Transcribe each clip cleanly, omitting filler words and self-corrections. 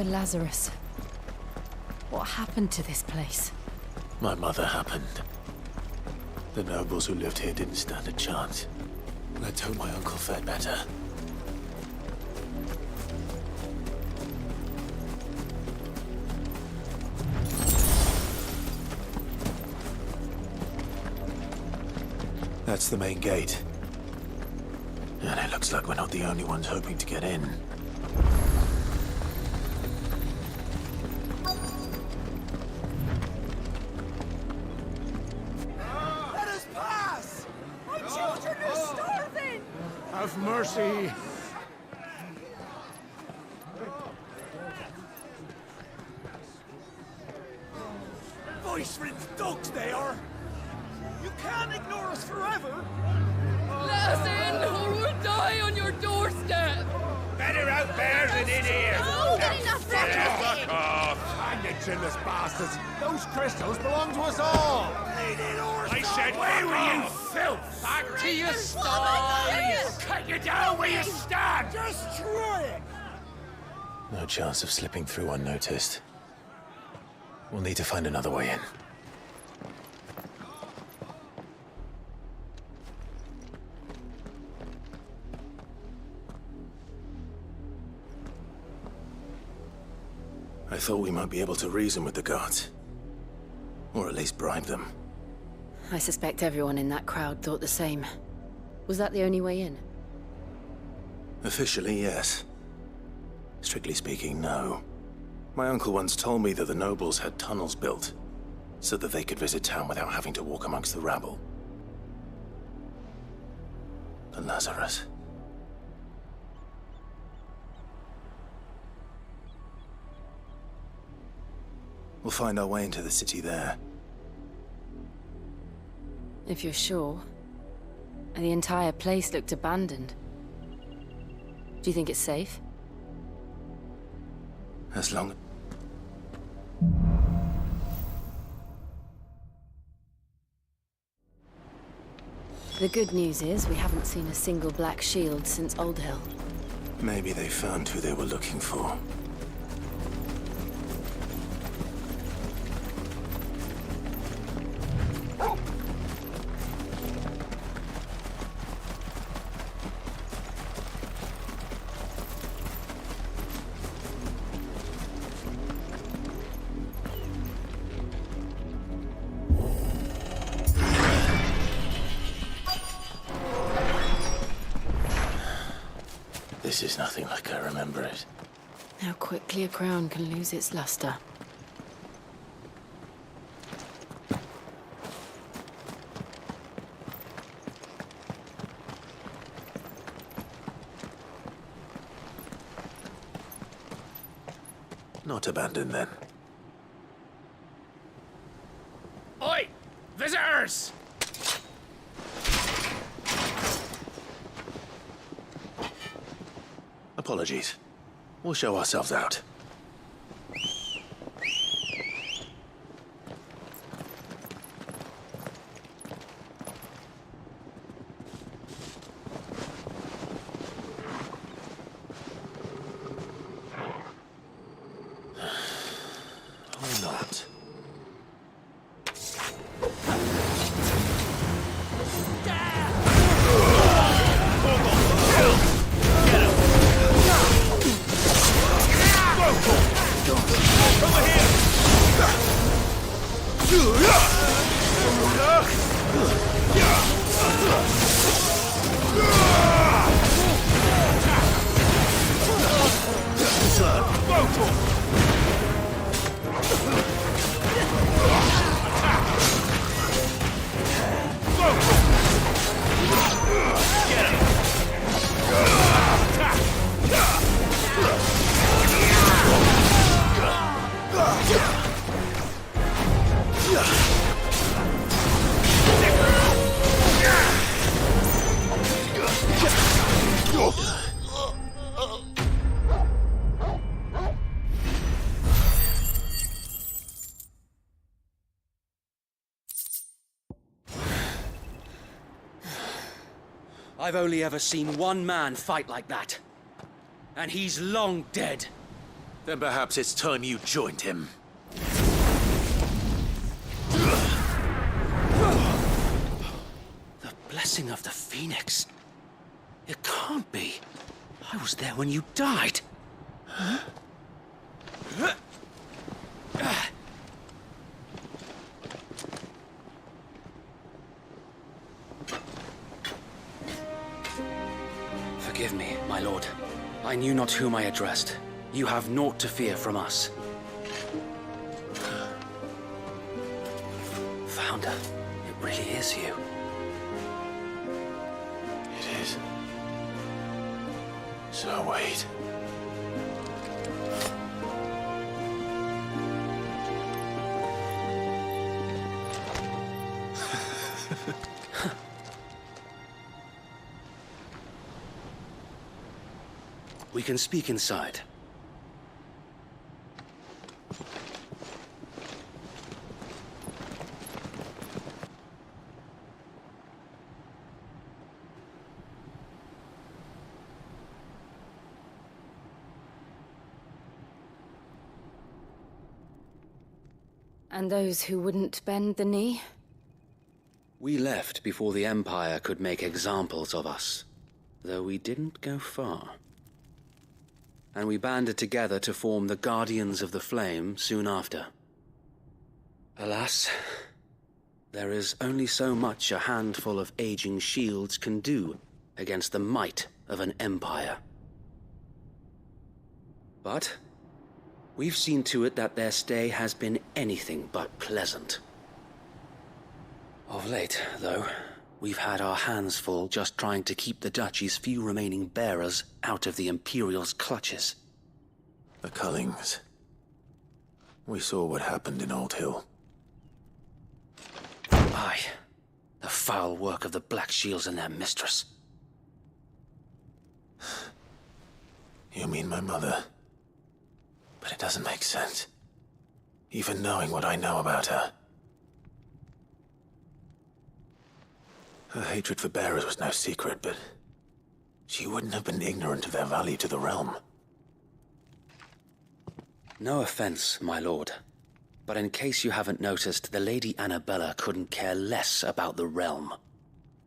The Lazarus. What happened to this place? My mother happened. The nobles who lived here didn't stand a chance. Let's hope my uncle fared better. That's the main gate. And it looks like we're not the only ones hoping to get in. Let us pass! My children are starving! Have mercy! Voice-riddled dogs they are! You can't ignore us forever! Let us in, or we'll die on your doorstep! Better out there than in here! Oh, get enough Fuck off! Hang the chinless bastards! Those crystals belong to us all! I said, where were you, filth? Back to your sties! Cut you down where you stand! Destroy it! No chance of slipping through unnoticed. We'll need to find another way in. I thought we might be able to reason with the guards. Or at least bribe them. I suspect everyone in that crowd thought the same. Was that the only way in? Officially, yes. Strictly speaking, no. My uncle once told me that the nobles had tunnels built, so that they could visit town without having to walk amongst the rabble. The Lazarus. We'll find our way into the city there. If you're sure. The entire place looked abandoned. Do you think it's safe? As long... The good news is we haven't seen a single black shield since Old Hill. Maybe they found who they were looking for. This is nothing like I remember it. How quickly a crown can lose its luster. Not abandoned, then. Oi! Visitors! Apologies. We'll show ourselves out. Or not. I've only ever seen one man fight like that. And he's long dead. Then perhaps it's time you joined him. The blessing of the Phoenix. It can't be. I was there when you died. Huh? Forgive me, my lord. I knew not whom I addressed. You have naught to fear from us. Founder, it really is you. It is. So wait. We can speak inside. And those who wouldn't bend the knee? We left before the Empire could make examples of us, though we didn't go far. And we banded together to form the Guardians of the Flame soon after. Alas, there is only so much a handful of aging shields can do against the might of an empire. But we've seen to it that their stay has been anything but pleasant. Of late, though, we've had our hands full just trying to keep the Duchy's few remaining bearers out of the Imperial's clutches. The Cullings. We saw what happened in Old Hill. Aye. The foul work of the Black Shields and their mistress. You mean my mother? But it doesn't make sense. Even knowing what I know about her. Her hatred for bearers was no secret, but she wouldn't have been ignorant of their value to the realm. No offense, my lord, but in case you haven't noticed, the Lady Annabella couldn't care less about the realm.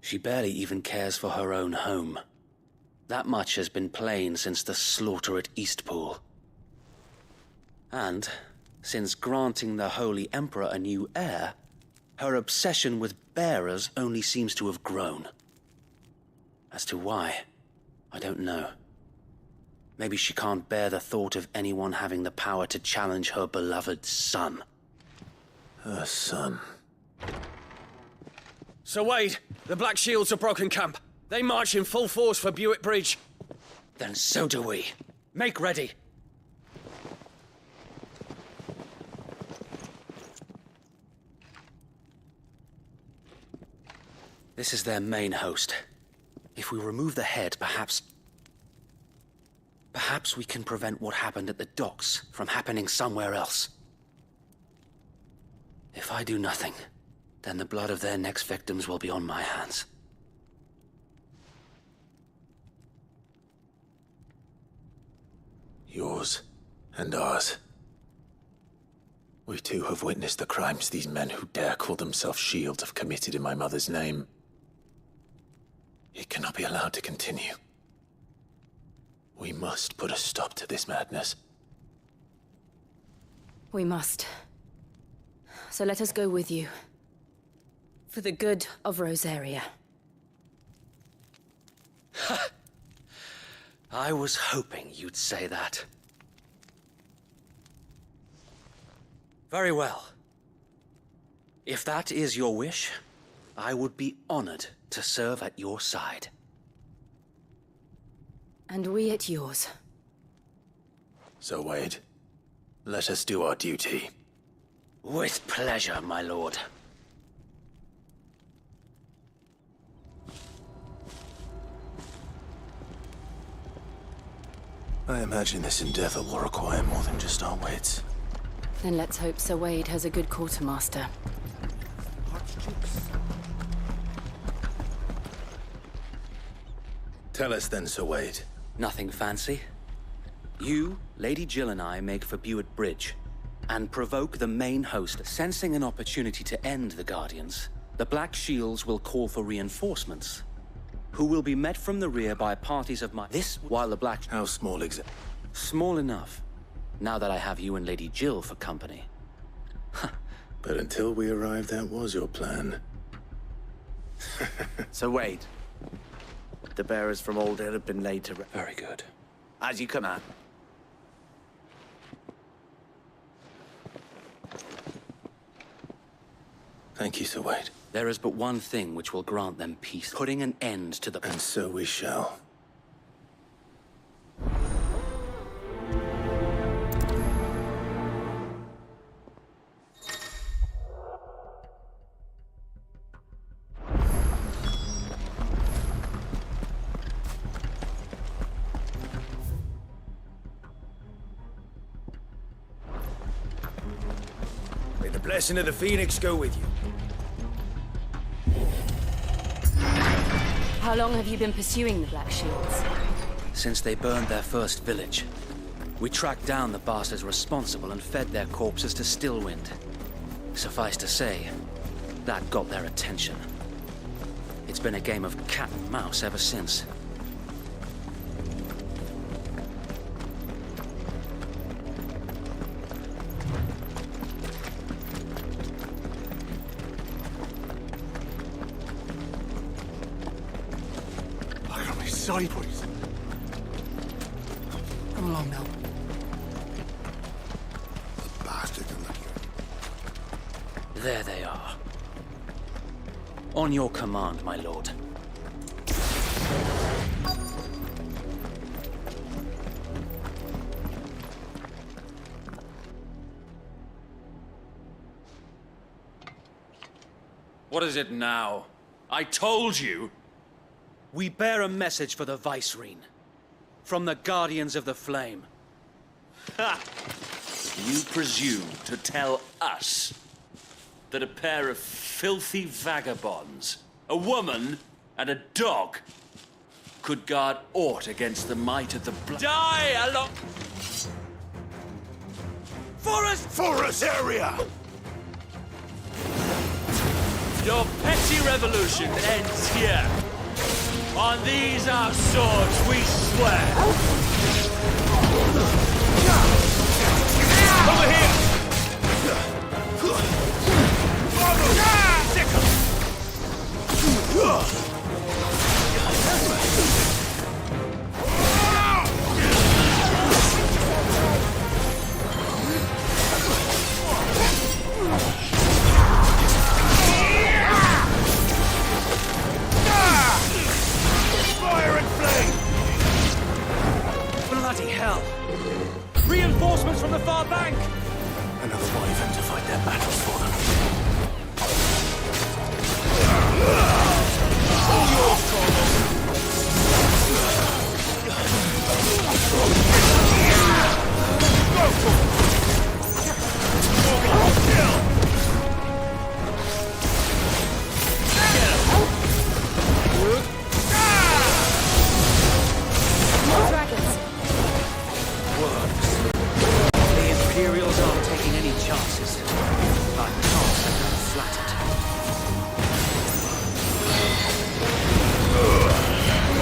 She barely even cares for her own home. That much has been plain since the slaughter at Eastpool. And, since granting the Holy Emperor a new heir, her obsession with bearers only seems to have grown. As to why, I don't know. Maybe she can't bear the thought of anyone having the power to challenge her beloved son. Her son. Sir Wade, the Black Shields have broken camp. They march in full force for Buick Bridge. Then so do we. Make ready. This is their main host. If we remove the head, perhaps we can prevent what happened at the docks from happening somewhere else. If I do nothing, then the blood of their next victims will be on my hands. Yours and ours. We too have witnessed the crimes these men who dare call themselves Shields have committed in my mother's name. It cannot be allowed to continue. We must put a stop to this madness. We must. So let us go with you. For the good of Rosaria. I was hoping you'd say that. Very well. If that is your wish, I would be honored to serve at your side. And we at yours. So, Wade, let us do our duty. With pleasure, my lord. I imagine this endeavor will require more than just our wits. Then let's hope Sir Wade has a good quartermaster. Tell us then, Sir Wade. Nothing fancy. You, Lady Jill and I make for Buett Bridge and provoke the main host. Sensing an opportunity to end the Guardians, the Black Shields will call for reinforcements, who will be met from the rear by parties of my... This, while the Black... How small exactly? Small enough, now that I have you and Lady Jill for company. But until we arrived, that was your plan. So wait. The bearers from Old Hill have been laid to... Very good. As you command. Thank you, Sir Wade. There is but one thing which will grant them peace, putting an end to the... And so we shall. May the blessing of the Phoenix go with you. How long have you been pursuing the Black Shields? Since they burned their first village, we tracked down the bastards responsible and fed their corpses to Stillwind. Suffice to say, that got their attention. It's been a game of cat and mouse ever since. Sideways. Come along now. The bastard in the... There they are. On your command, my lord. What is it now? I told you! We bear a message for the Vicereine. From the Guardians of the Flame. Ha! You presume to tell us that a pair of filthy vagabonds, a woman and a dog, could guard aught against the might of the Die along... Forest area! Your petty revolution ends here. On these our swords we swear. Over here! Fire and flame! Bloody hell! Reinforcements from the far bank! Another wyvern to fight their battles for them. More dragons. The Imperials aren't taking any chances. I can't let them flattered.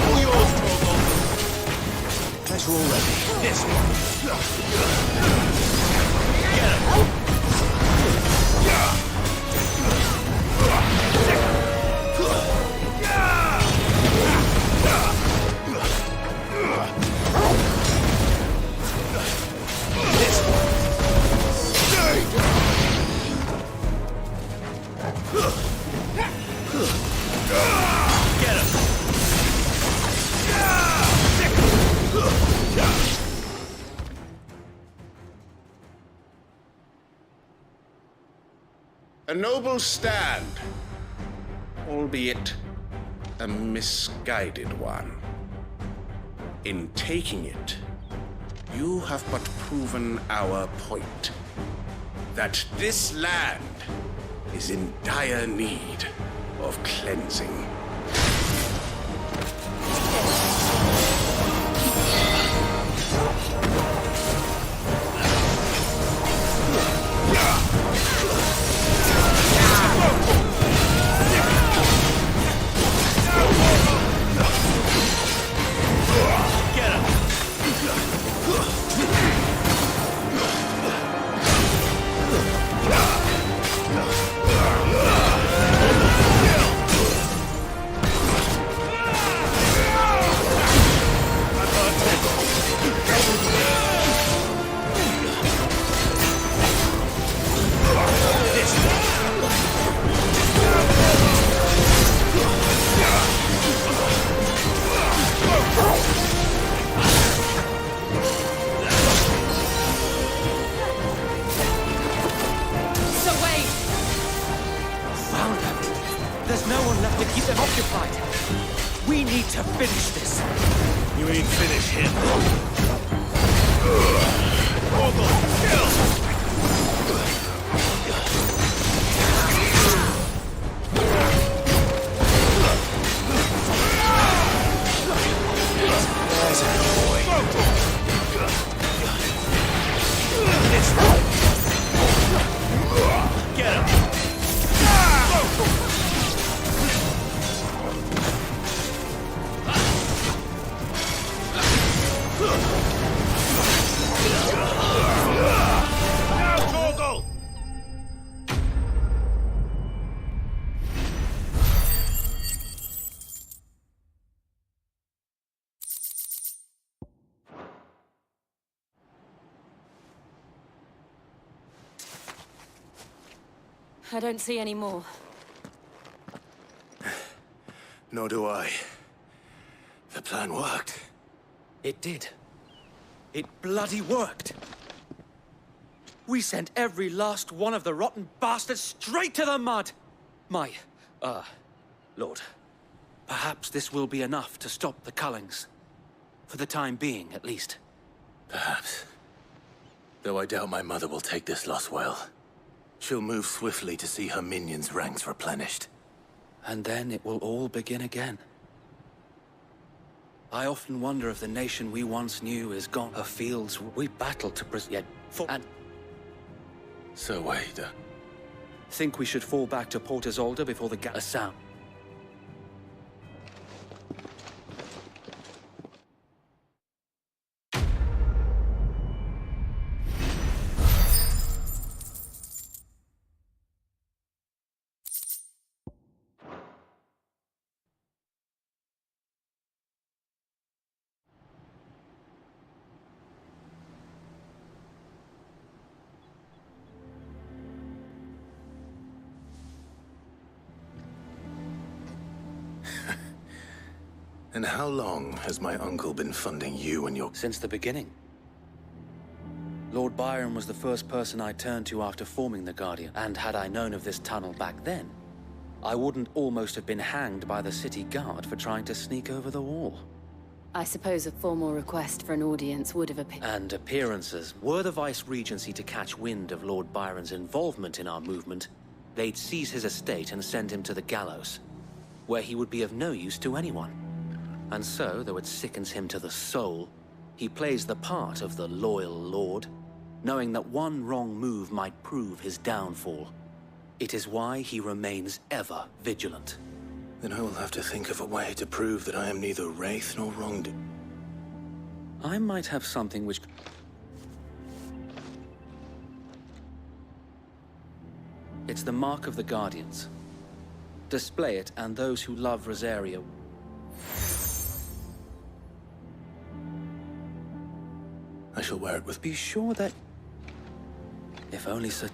All yours, Drogo! Guys, we're all ready. This one! A noble stand, albeit a misguided one. In taking it, you have but proven our point, that this land is in dire need of cleansing. There's no one left to keep them occupied. We need to finish this. You ain't finish him. Torgal, kill! Get him! Now, Torgal! I don't see any more. Nor do I. The plan worked. It did. It bloody worked. We sent every last one of the rotten bastards straight to the mud! Lord, perhaps this will be enough to stop the Cullings. For the time being, at least. Perhaps. Though I doubt my mother will take this loss well. She'll move swiftly to see her minions' ranks replenished. And then it will all begin again. I often wonder if the nation we once knew is gone. Her fields we battled to and So wait, think we should fall back to Port Isolde before the sound. And how long has my uncle been funding you and your... Since the beginning. Lord Byron was the first person I turned to after forming the Guardian, and had I known of this tunnel back then, I wouldn't almost have been hanged by the city guard for trying to sneak over the wall. I suppose a formal request for an audience would have appeared. And appearances. Were the Vice-Regency to catch wind of Lord Byron's involvement in our movement, they'd seize his estate and send him to the gallows, where he would be of no use to anyone. And so, though it sickens him to the soul, he plays the part of the loyal lord, knowing that one wrong move might prove his downfall. It is why he remains ever vigilant. Then I will have to think of a way to prove that I am neither wraith nor wrongdoer. I might have something which... It's the mark of the Guardians. Display it, and those who love Rosaria... I shall wear it with... Be sure that... If only so...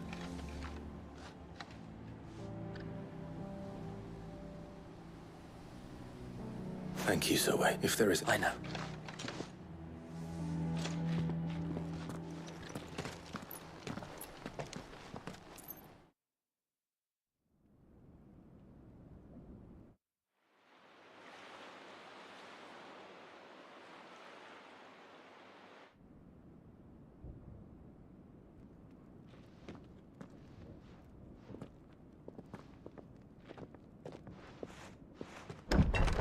Thank you, Zoe. If there is... I know.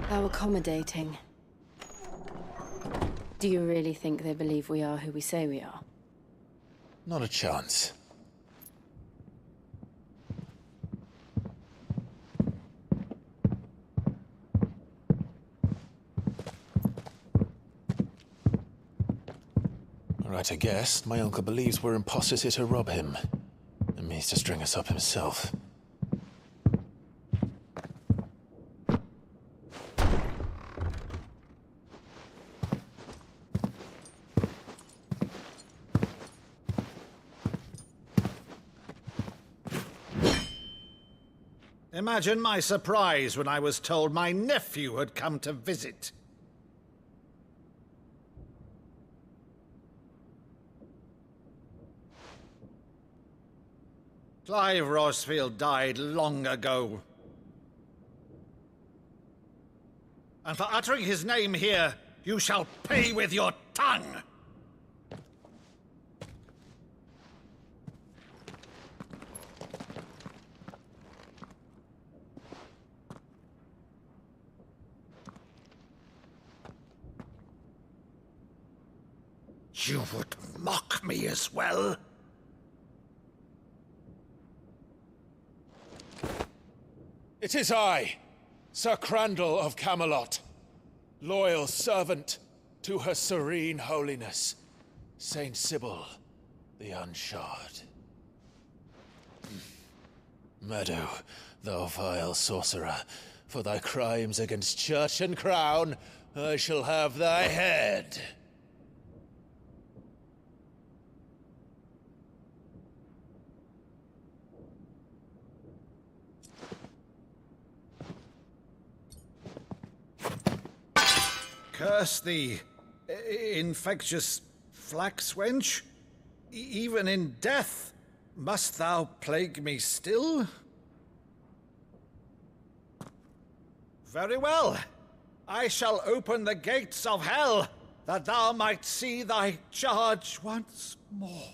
How accommodating. Do you really think they believe we are who we say we are? Not a chance. Right, I guess. My uncle believes we're imposters here to rob him, and means to string us up himself. Imagine my surprise when I was told my nephew had come to visit. Clive Rosfield died long ago. and for uttering his name here, you shall pay with your tongue! You would mock me as well? It is I, Sir Crandall of Camelot, loyal servant to Her Serene Holiness, Saint Sybil the Unshod. Meadow, thou vile sorcerer, for thy crimes against church and crown, I shall have thy head. Curse thee, infectious flax wench. Even in death, must thou plague me still? Very well. I shall open the gates of hell, that thou might see thy charge once more.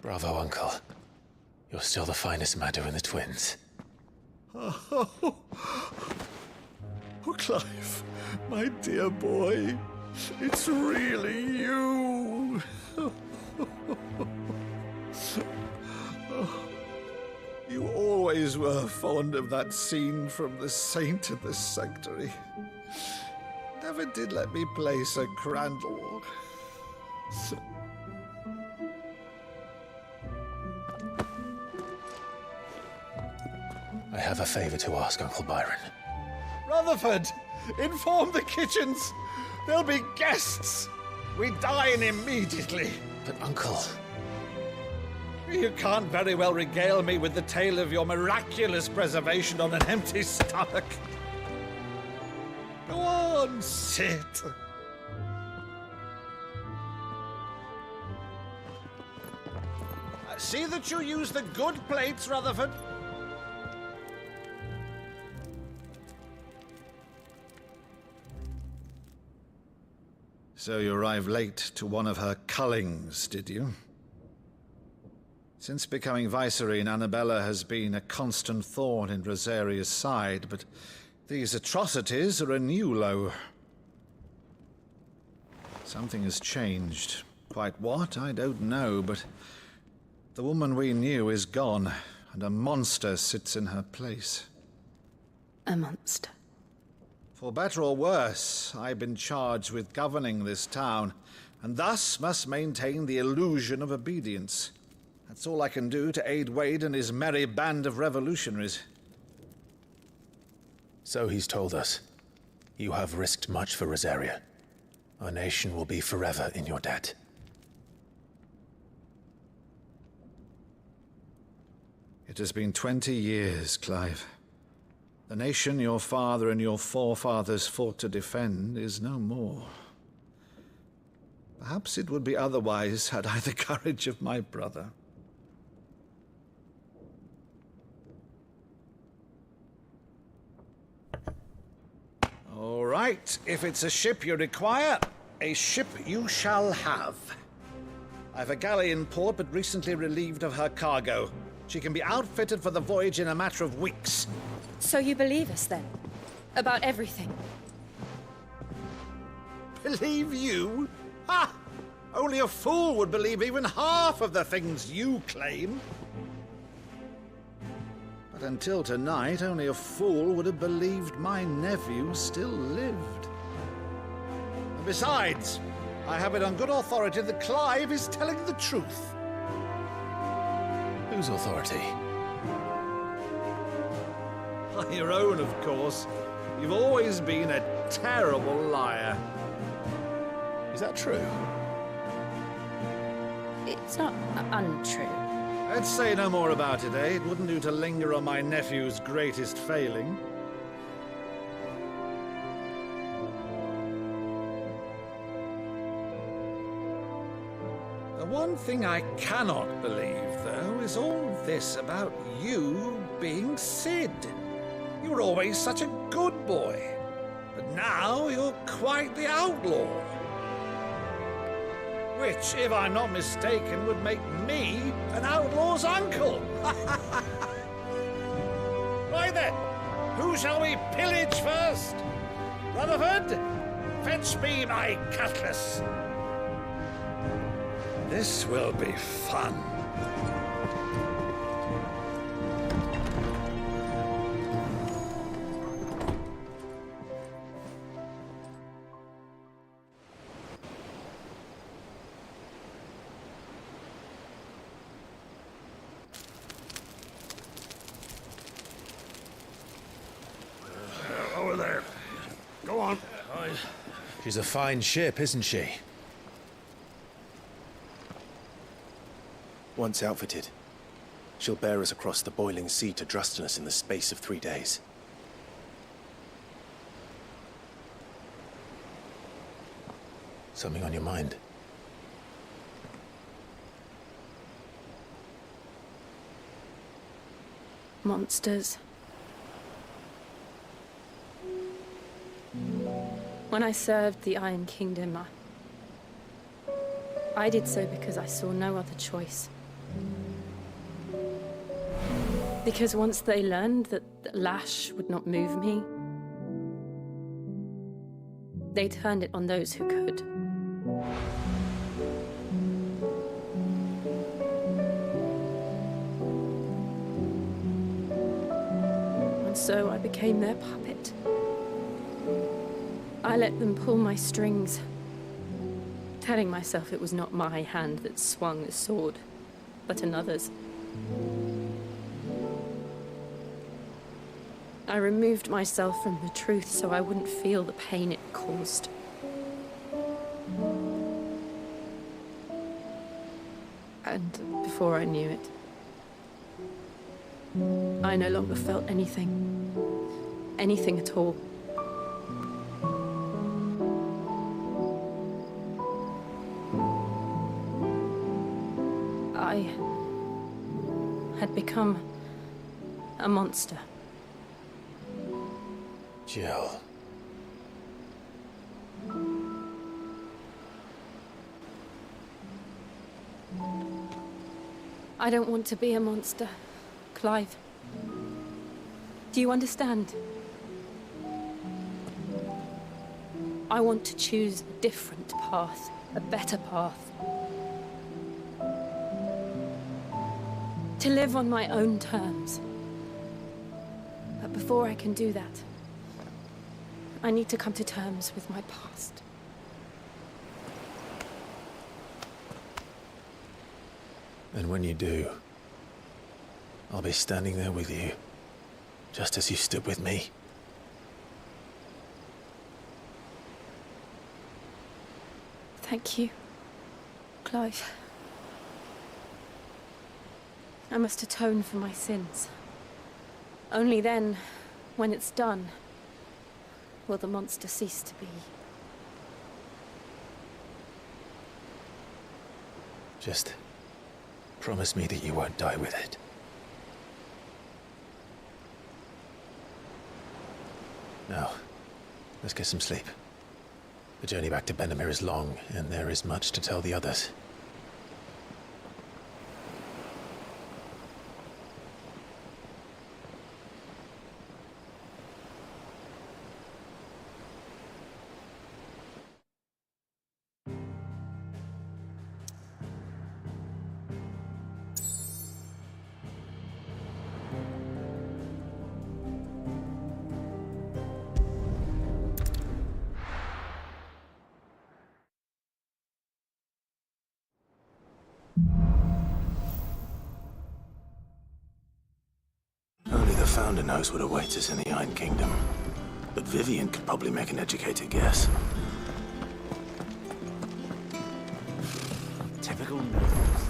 Bravo, Uncle. You're still the finest Meadow in the twins. Oh, Clive, my dear boy, it's really you. You always were fond of that scene from The Saint of the Sanctuary. Never did let me play Sir Crandall. I have a favor to ask, Uncle Byron. Rutherford, inform the kitchens. There'll be guests. We dine immediately. But, Uncle... You can't very well regale me with the tale of your miraculous preservation on an empty stomach. Go on, sit. See that you use the good plates, Rutherford. So you arrived late to one of her cullings, did you? Since becoming Vicereine, Annabella has been a constant thorn in Rosaria's side, but these atrocities are a new low. Something has changed. Quite what, I don't know, but the woman we knew is gone, and a monster sits in her place. A monster? For better or worse, I've been charged with governing this town, and thus must maintain the illusion of obedience. That's all I can do to aid Wade and his merry band of revolutionaries. So he's told us. You have risked much for Rosaria. Our nation will be forever in your debt. It has been 20 years, Clive. The nation your father and your forefathers fought to defend is no more. Perhaps it would be otherwise had I the courage of my brother. All right, if it's a ship you require, a ship you shall have. I've a galley in port, but recently relieved of her cargo. She can be outfitted for the voyage in a matter of weeks. So you believe us, then? About everything? Believe you? Ha! Only a fool would believe even half of the things you claim. But until tonight, only a fool would have believed my nephew still lived. And besides, I have it on good authority that Clive is telling the truth. Whose authority? Your own, of course. You've always been a terrible liar. Is that true? It's not untrue. Let's say no more about it, eh? It wouldn't do to linger on my nephew's greatest failing. The one thing I cannot believe, though, is all this about you being Cid. You were always such a good boy, but now you're quite the outlaw. Which, if I'm not mistaken, would make me an outlaw's uncle. Right then, who shall we pillage first? Rutherford, fetch me my cutlass. This will be fun. Over there. Go on. She's a fine ship, isn't she? Once outfitted, she'll bear us across the boiling sea to Drustinus in the space of 3 days. Something on your mind? Monsters. When I served the Iron Kingdom, I did so because I saw no other choice. Because once they learned that Lash would not move me, they turned it on those who could. And so I became their puppet. I let them pull my strings, telling myself it was not my hand that swung the sword, but another's. I removed myself from the truth so I wouldn't feel the pain it caused. And before I knew it, I no longer felt anything. Anything at all. I had become a monster. Jill. I don't want to be a monster, Clive. Do you understand? I want to choose a different path, a better path. To live on my own terms. But before I can do that, I need to come to terms with my past. And when you do, I'll be standing there with you, just as you stood with me. Thank you, Clive. I must atone for my sins. Only then, when it's done, will the monster cease to be. Just promise me that you won't die with it. Now, let's get some sleep. The journey back to Benamir is long, and there is much to tell the others. Only the Founder knows what awaits us in the Iron Kingdom. But Vivian could probably make an educated guess. Typical nobles.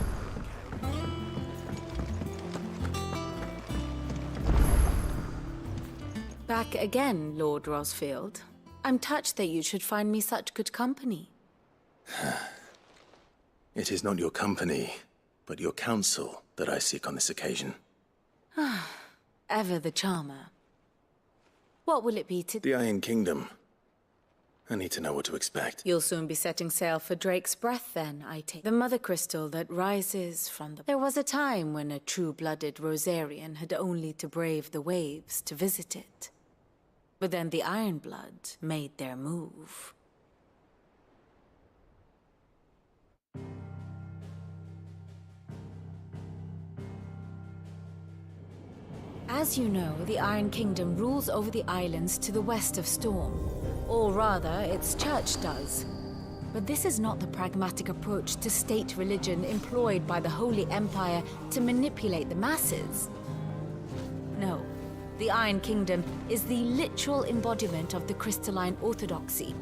Back again, Lord Rosfield. I'm touched that you should find me such good company. It is not your company, but your counsel that I seek on this occasion. Ever the charmer. What will it be to... The Iron Kingdom. I need to know what to expect. You'll soon be setting sail for Drake's Breath, then, I take. The mother crystal that rises from the... There was a time when a true-blooded Rosarian had only to brave the waves to visit it. But then the Ironblood made their move. As you know, the Iron Kingdom rules over the islands to the west of Storm. Or rather, its church does. But this is not the pragmatic approach to state religion employed by the Holy Empire to manipulate the masses. No, the Iron Kingdom is the literal embodiment of the crystalline orthodoxy.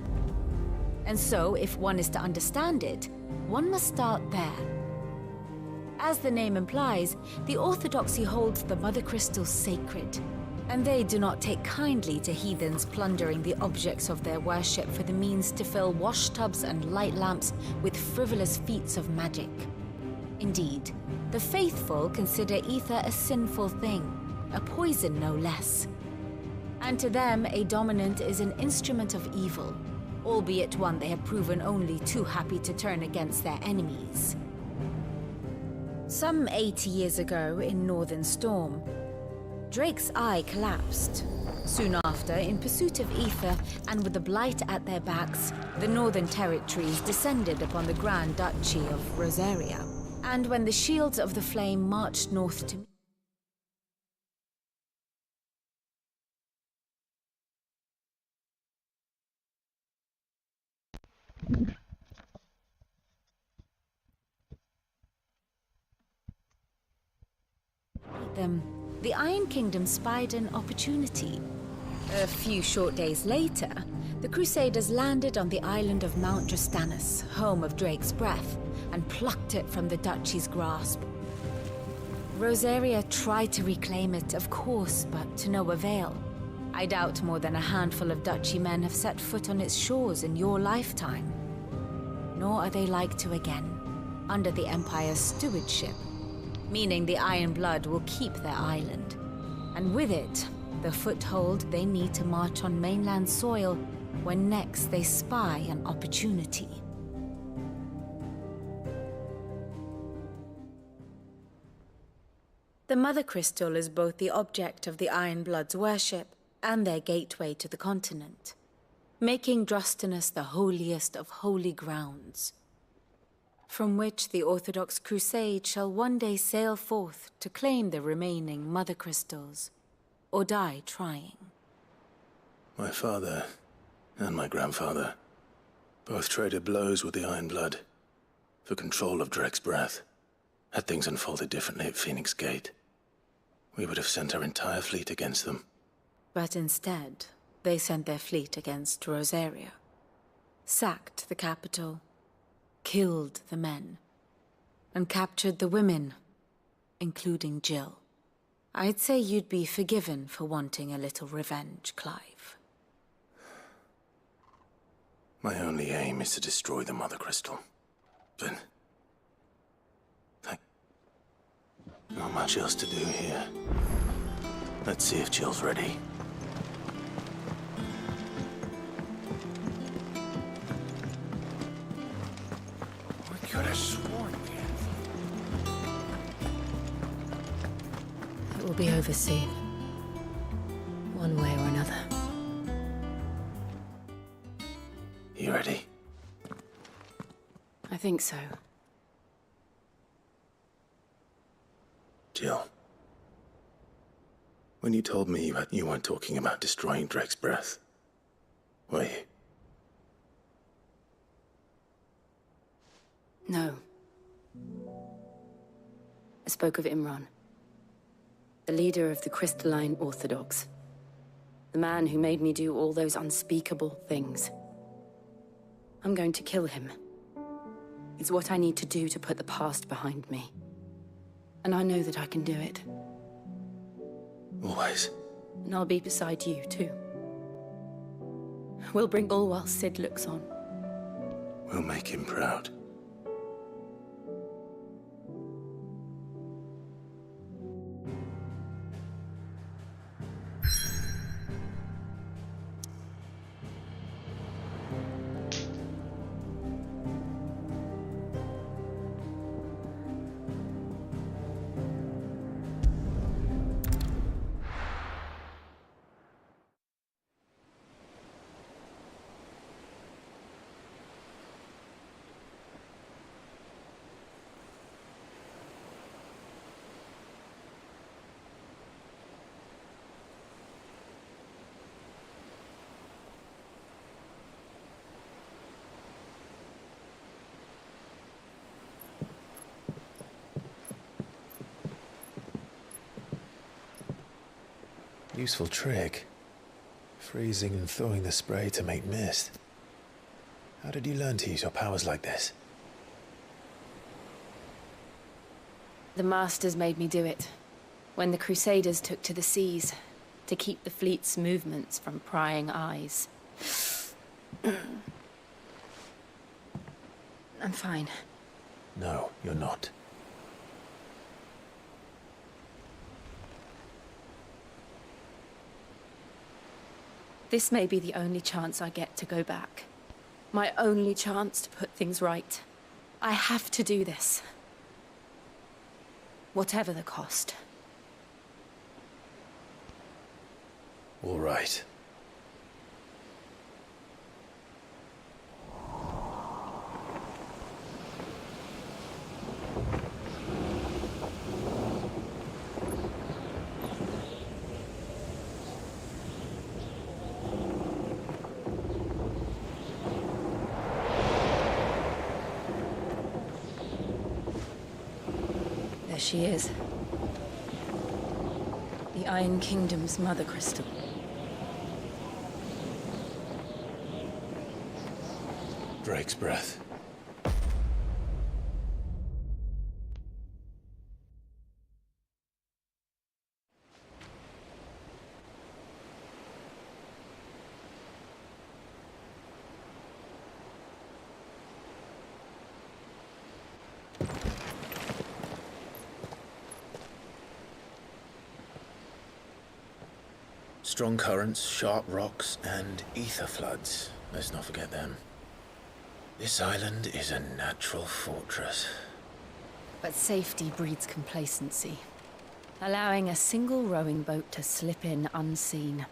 And so, if one is to understand it, one must start there. As the name implies, the Orthodoxy holds the Mother Crystals sacred, and they do not take kindly to heathens plundering the objects of their worship for the means to fill washtubs and light lamps with frivolous feats of magic. Indeed, the faithful consider ether a sinful thing, a poison no less. And to them, a dominant is an instrument of evil, albeit one they have proven only too happy to turn against their enemies. Some 80 years ago in Northern Storm, Drake's eye collapsed. Soon after, in pursuit of ether and with the Blight at their backs, the Northern Territories descended upon the Grand Duchy of Rosaria. And when the Shields of the Flame marched north to... the Iron Kingdom spied an opportunity. A few short days later, the Crusaders landed on the island of Mount Drastanus, home of Drake's Breath, and plucked it from the Duchy's grasp. Rosaria tried to reclaim it, of course, but to no avail. I doubt more than a handful of Duchy men have set foot on its shores in your lifetime. Nor are they like to again, under the Empire's stewardship. Meaning the Ironblood will keep their island. And with it, the foothold they need to march on mainland soil when next they spy an opportunity. The Mother Crystal is both the object of the Ironblood's worship and their gateway to the continent, making Drastanus the holiest of holy grounds, from which the Orthodox Crusade shall one day sail forth to claim the remaining Mother Crystals, or die trying. My father and my grandfather both traded blows with the Ironblood for control of Drake's Breath. Had things unfolded differently at Phoenix Gate, we would have sent our entire fleet against them. But instead, they sent their fleet against Rosaria, sacked the capital, killed the men, and captured the women, including Jill. I'd say you'd be forgiven for wanting a little revenge, Clive. My only aim is to destroy the Mother Crystal. But... not much else to do here. Let's see if Jill's ready. We could have sworn we had... It will be over soon. One way or another. You ready? I think so. Jill. When you told me you weren't talking about destroying Drake's Breath, were you? No. I spoke of Imran, the leader of the Crystalline Orthodox. The man who made me do all those unspeakable things. I'm going to kill him. It's what I need to do to put the past behind me. And I know that I can do it. Always. And I'll be beside you, too. We'll bring all while Sid looks on. We'll make him proud. Useful trick. Freezing and thawing the spray to make mist. How did you learn to use your powers like this? The Masters made me do it. When the Crusaders took to the seas, to keep the fleet's movements from prying eyes. I'm fine. No, you're not. This may be the only chance I get to go back. My only chance to put things right. I have to do this. Whatever the cost. All right. There she is. The Iron Kingdom's Mother Crystal. Drake's breath. Strong currents, sharp rocks, and ether floods. Let's not forget them. This island is a natural fortress. But safety breeds complacency. Allowing a single rowing boat to slip in unseen.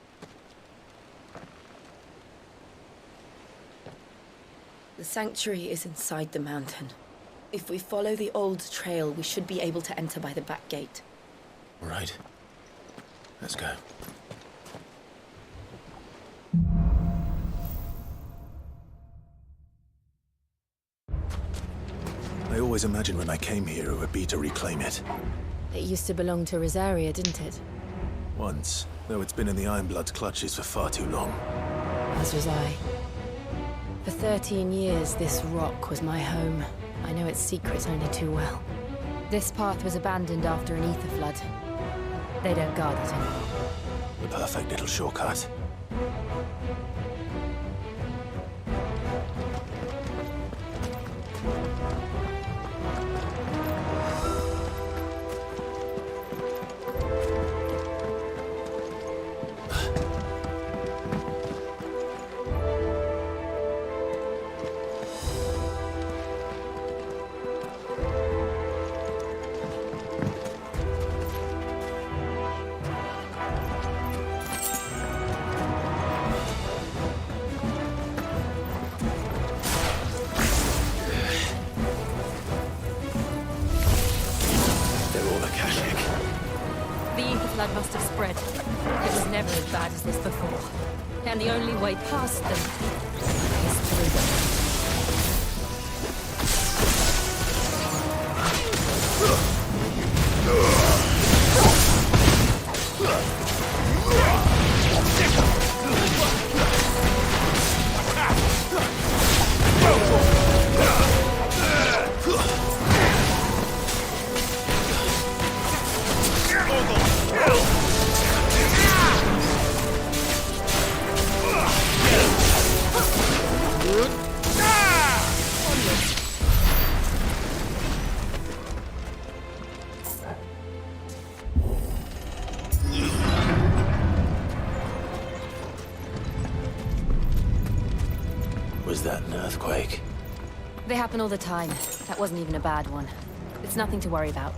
The sanctuary is inside the mountain. If we follow the old trail, we should be able to enter by the back gate. All right. Let's go. I always imagined when I came here it would be to reclaim it. It used to belong to Rosaria, didn't it? Once, though it's been in the Ironblood's clutches for far too long. As was I. For 13 years, this rock was my home. I know its secrets only too well. This path was abandoned after an ether flood. They don't guard it anymore. The perfect little shortcut. Must have spread. It was never as bad as this before. And the only way past them is through them. Was that an earthquake? They happen all the time. That wasn't even a bad one. It's nothing to worry about.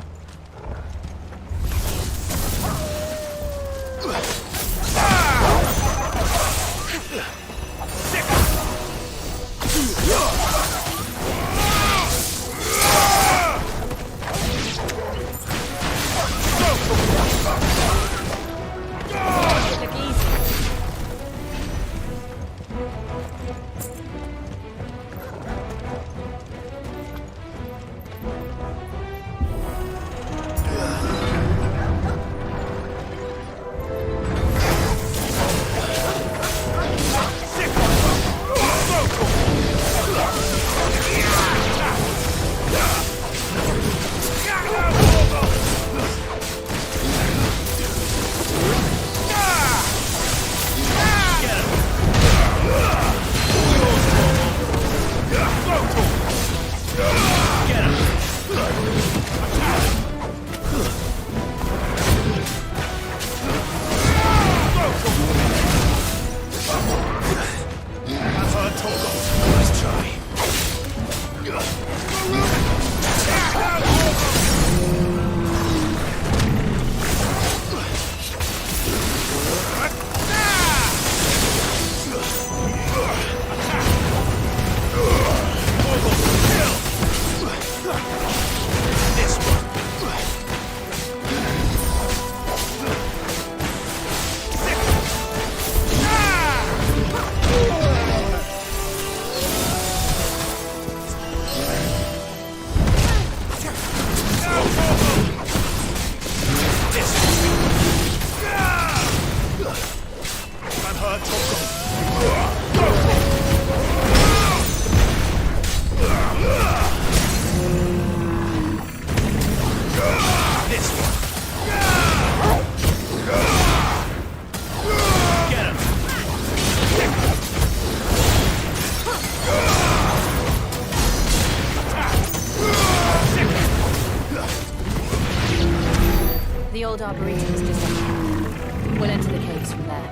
The old arboretum is just up here. We'll enter the caves from there.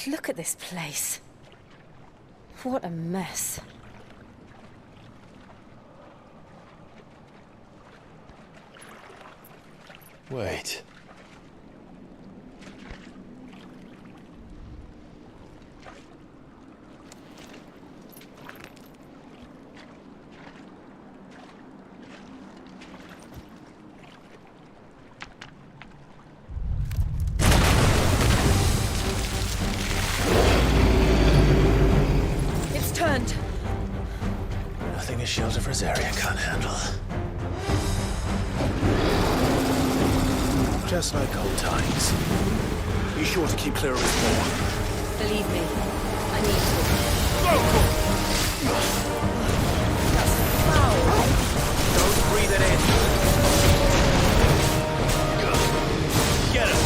Look at this place. What a mess. Wait. Nothing a shield of Rosaria can't handle. Just like old times. Be sure to keep clear of his paw. Believe me, I need to. That's foul! Don't breathe it in. Get him!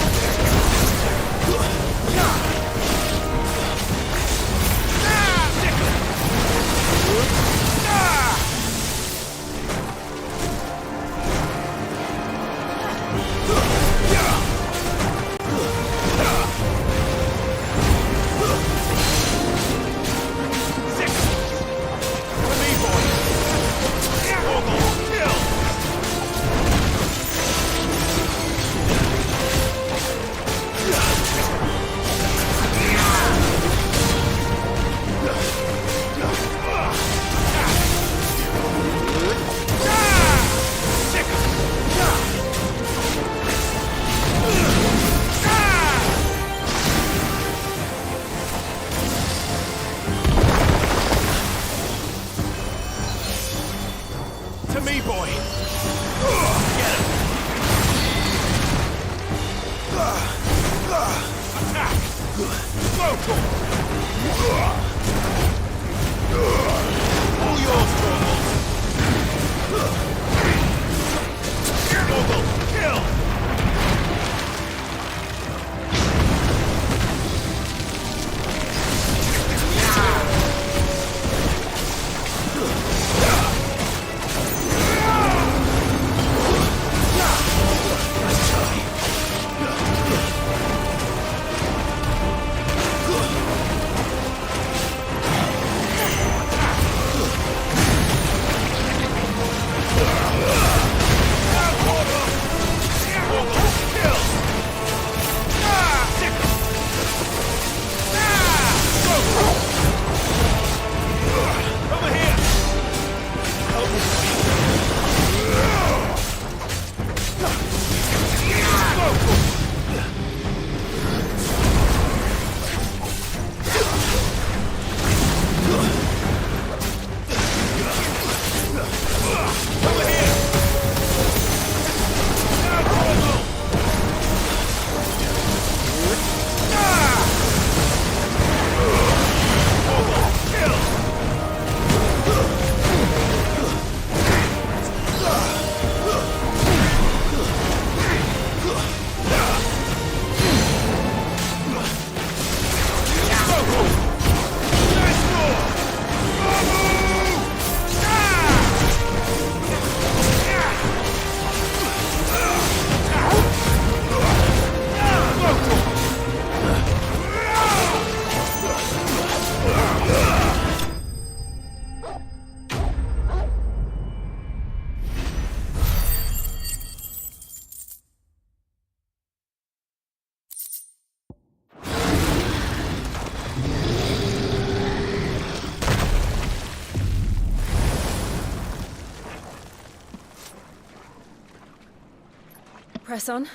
Press on?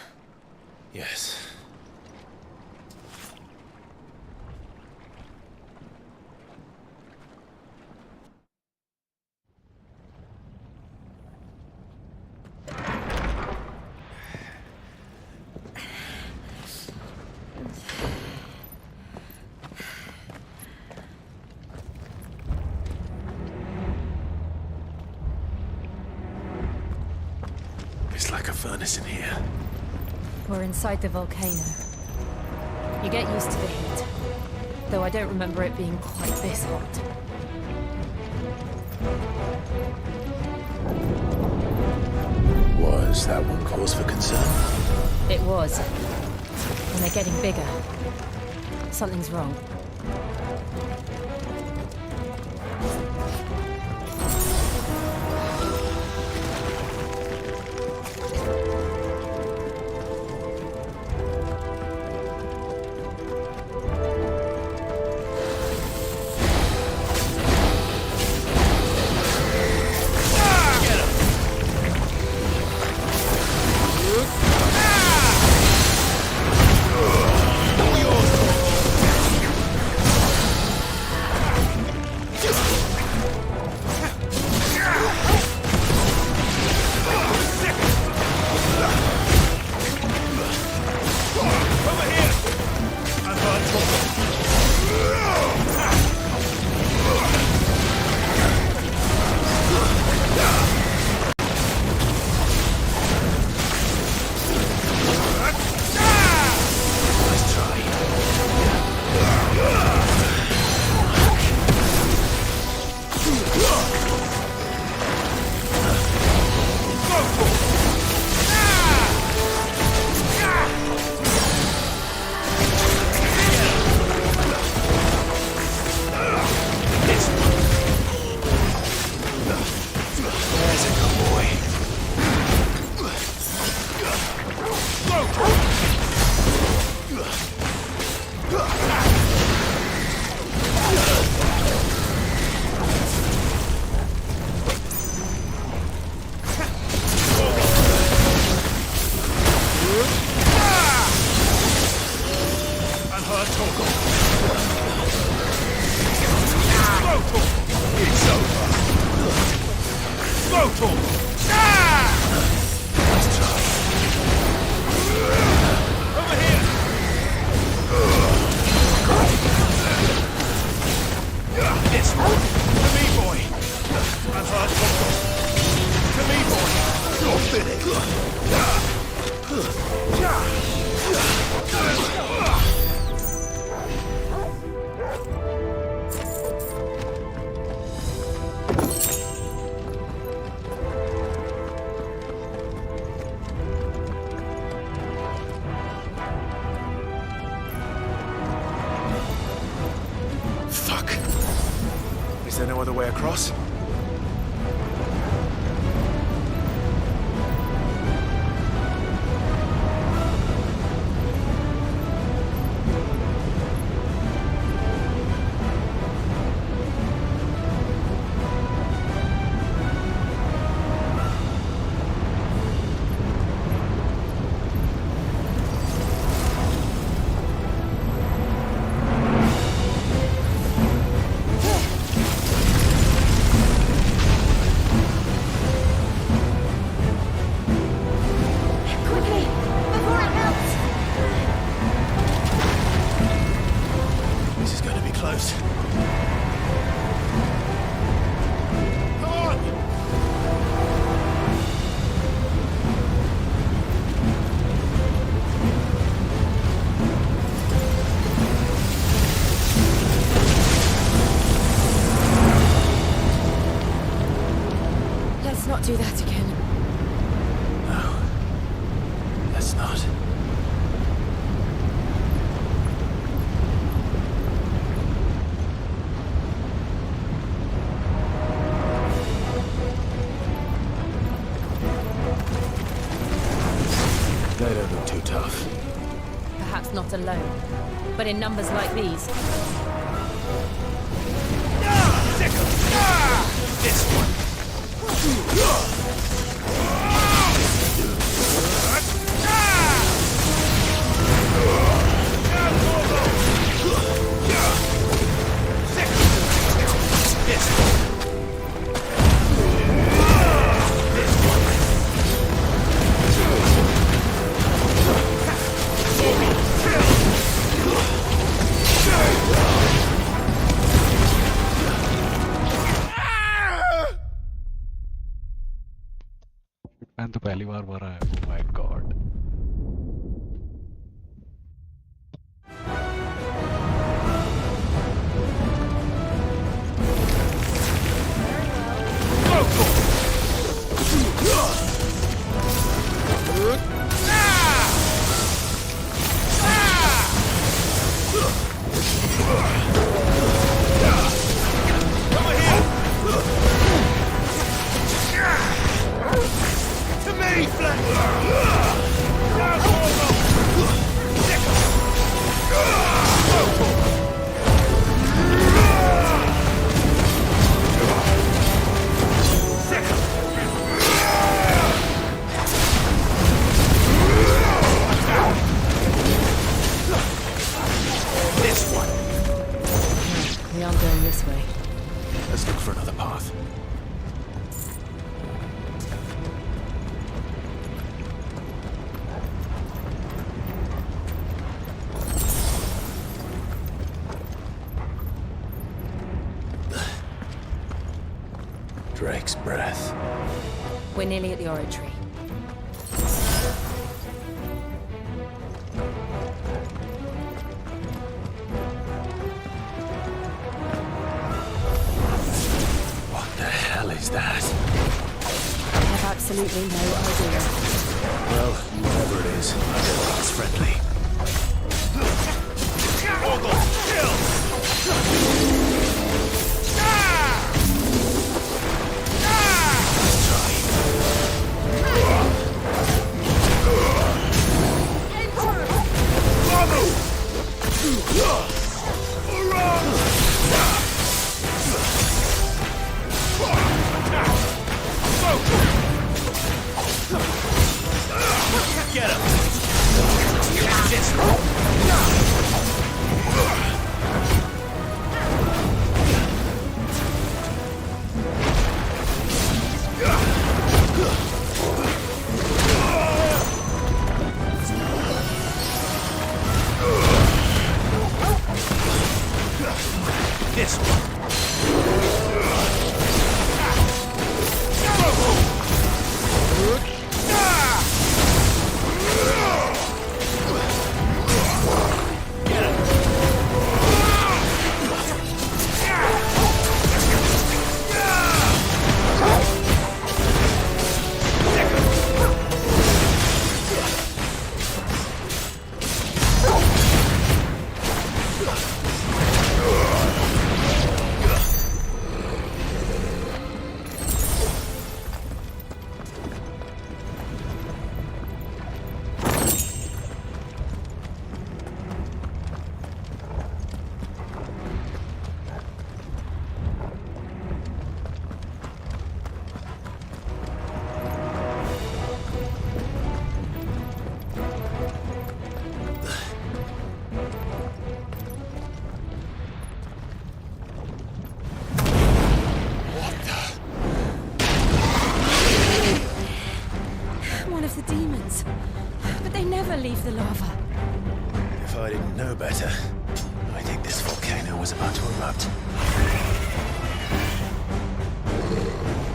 Yes. furnace in here. We're inside the volcano. You get used to the heat, though I don't remember it being quite this hot. Was that one cause for concern? It was. And they're getting bigger. Something's wrong. Is there no other way across? Do that again. No. Let's not. They don't look too tough. Perhaps not alone, but in numbers like these. This one. Captain तो पहली बार मरा है. Oh my God. To me, Fleck! This one! We aren't going this way. Let's look for another path. Drake's breath. We're nearly at the oratory. What the hell is that? I have absolutely no idea. Well, whatever it is, I don't think it's friendly. Get him! This one. One of the demons. But they never leave the lava. If I didn't know better, I think this volcano was about to erupt.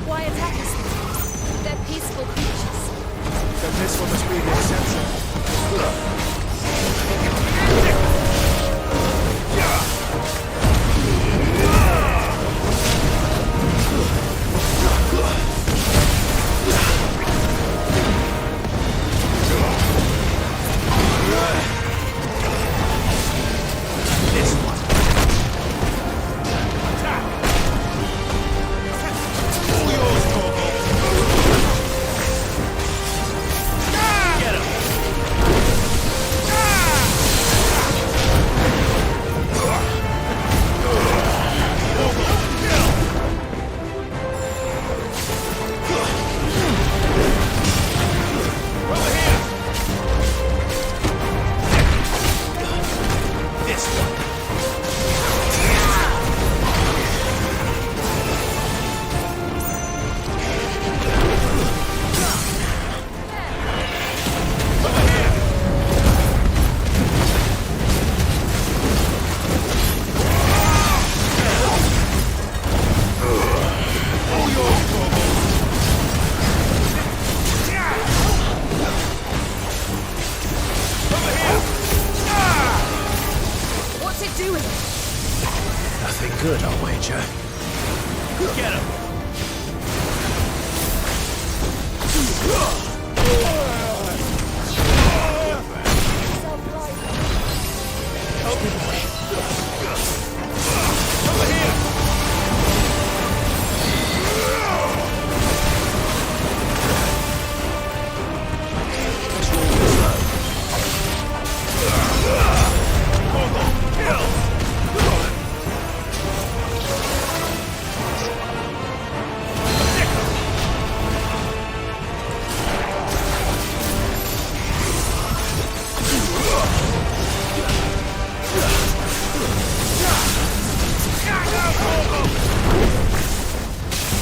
Why attack us? They're peaceful creatures. Then this one must be the exception. This one. Attack! All yours, Corvo! Get him! Over here! This one. All yours, Corvo. doing? Nothing good, I'll wager. Get him!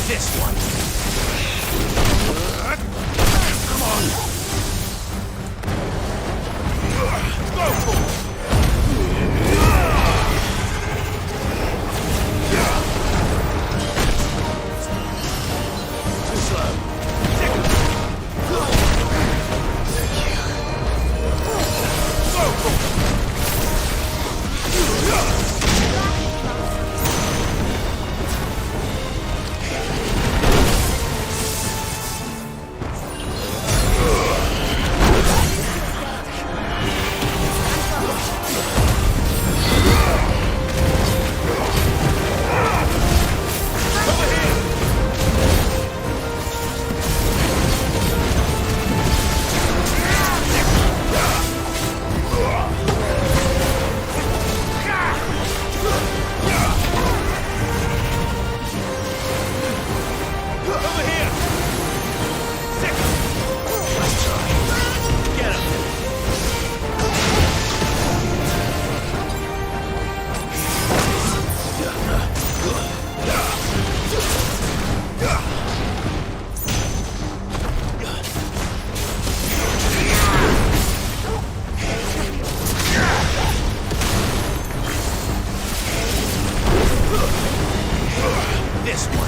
This one. Come on. Go for it. Too slow. Go for it. This one.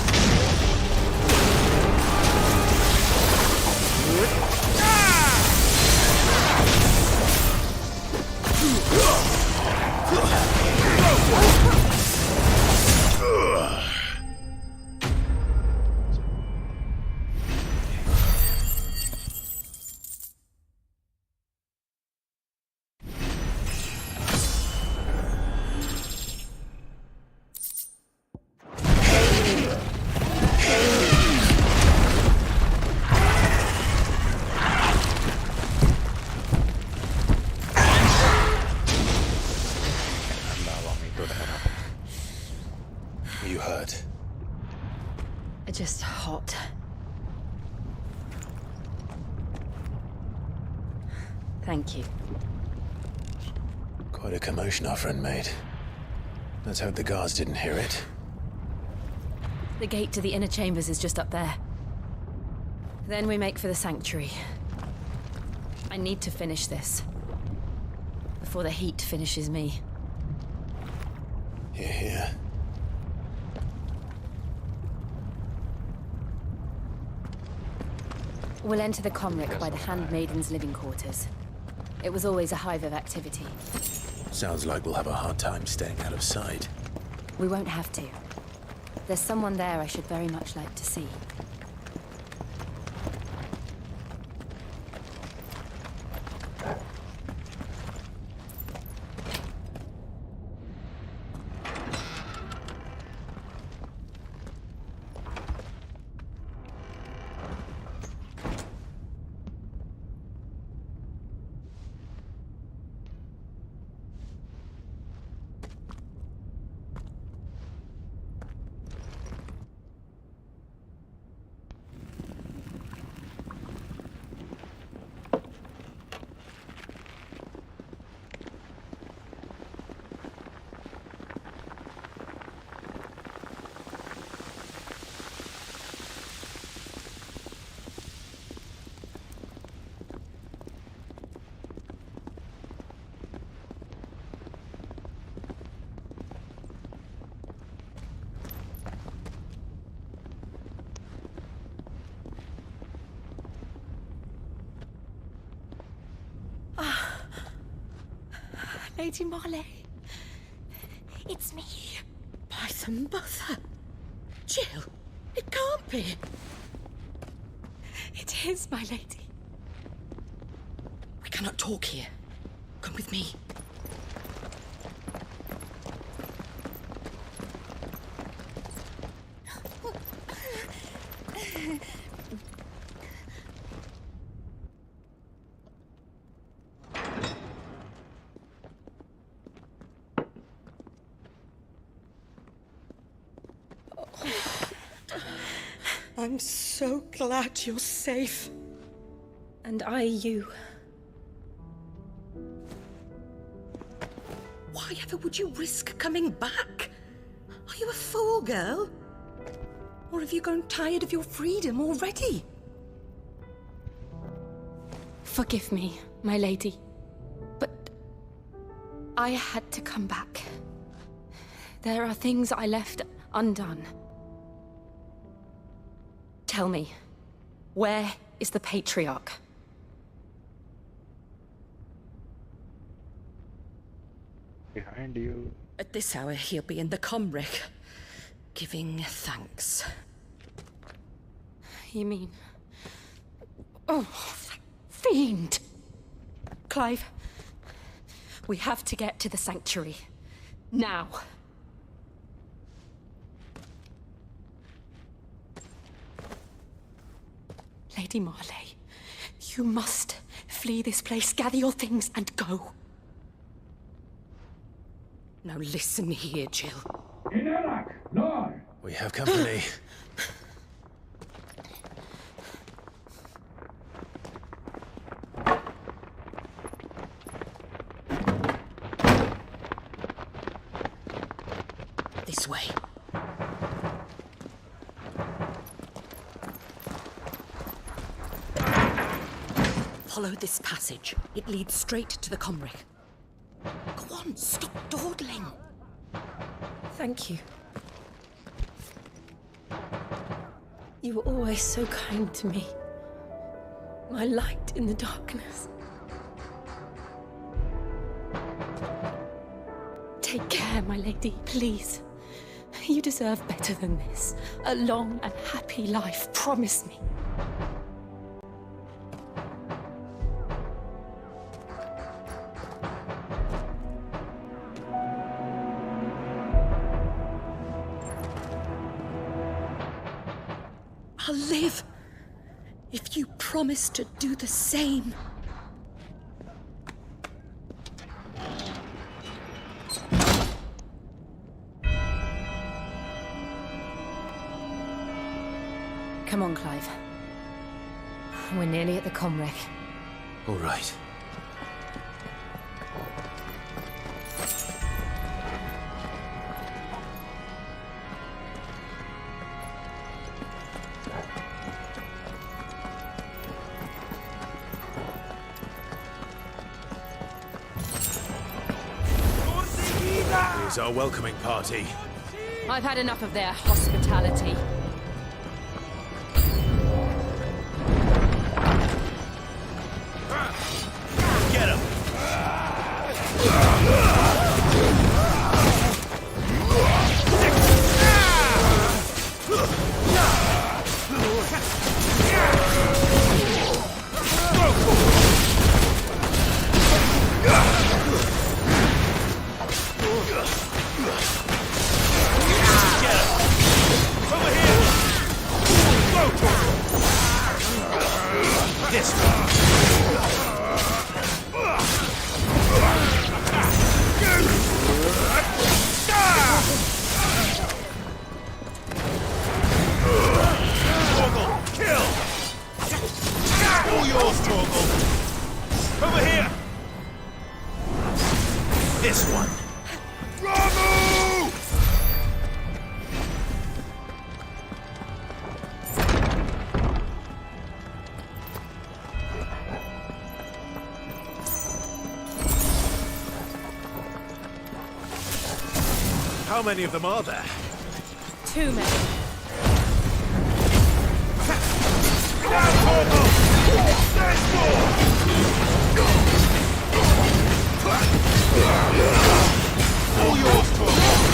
You hurt? Just hot. Thank you. Quite a commotion our friend made. Let's hope the guards didn't hear it. The gate to the inner chambers is just up there. Then we make for the sanctuary. I need to finish this. Before the heat finishes me. Hear, hear. We'll enter the Comric by the Handmaiden's living quarters. It was always a hive of activity. Sounds like we'll have a hard time staying out of sight. We won't have to. There's someone there I should very much like to see. Lady Marley, It's me. By the mother. Jill, it can't be. It is, my lady. We cannot talk here. Come with me. I'm so glad you're safe. And I you. Why ever would you risk coming back? Are you a fool, girl? Or have you grown tired of your freedom already? Forgive me, my lady. But I had to come back. There are things I left undone. Tell me, where is the Patriarch? Behind you. At this hour, he'll be in the Comric, giving thanks. You mean... Oh, that fiend! Clive, we have to get to the Sanctuary. Now. Lady Marley, you must flee this place, gather your things, and go. Now listen here, Jill. We have company. This way. Follow this passage. It leads straight to the Comric. Go on, stop dawdling. Thank you. You were always so kind to me. My light in the darkness. Take care, my lady, please. You deserve better than this. A long and happy life, promise me. I'll live if you promise to do the same. Come on, Clive. We're nearly at the Comric. All right. Here's our welcoming party. I've had enough of their hospitality. Get him! This one. Torgal, kill! All yours, Torgal. Over here. This one. Ramu! How many of them are there? Too many. All yours, Torgal.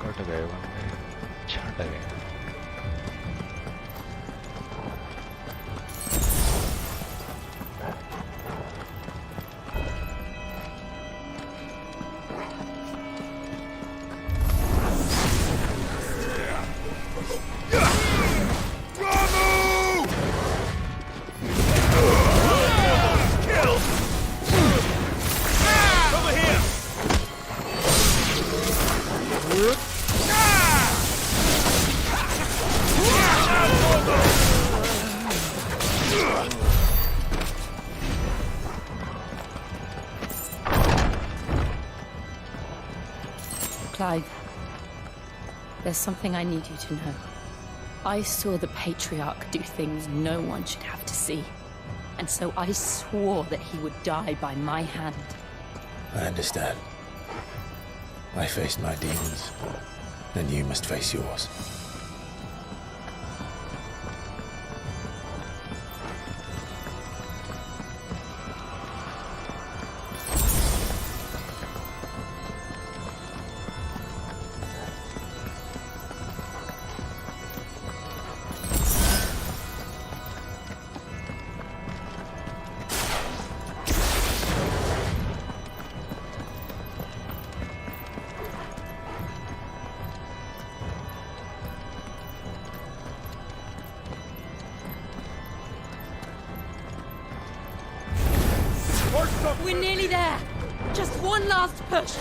Cut गए बंदे, छट गए। Clive, there's something I need you to know. I saw the Patriarch do things no one should have to see. And so I swore that he would die by my hand. I understand. I faced my demons, then you must face yours. We're nearly there. Just one last push.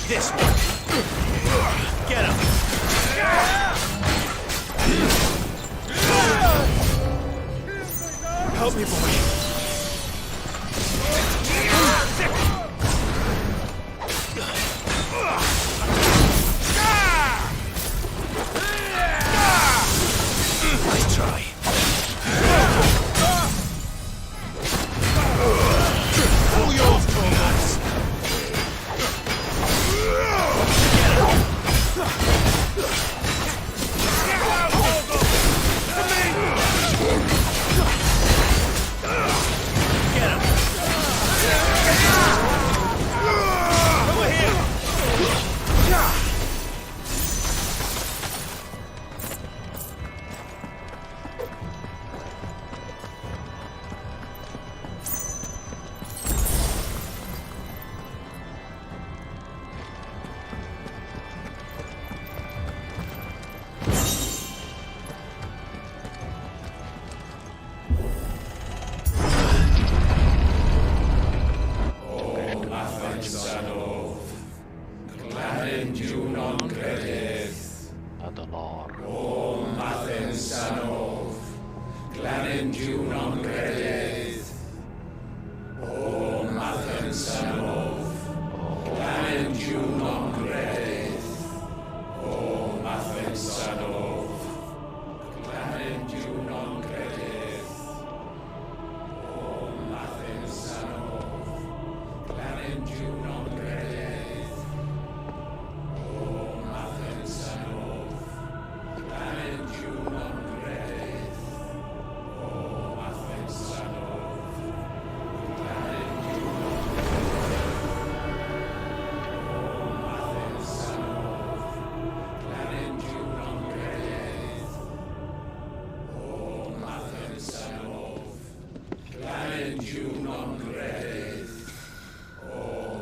This one. Get him. Help me, boy. Nice try. All yours, Thomas. Get him! Over here!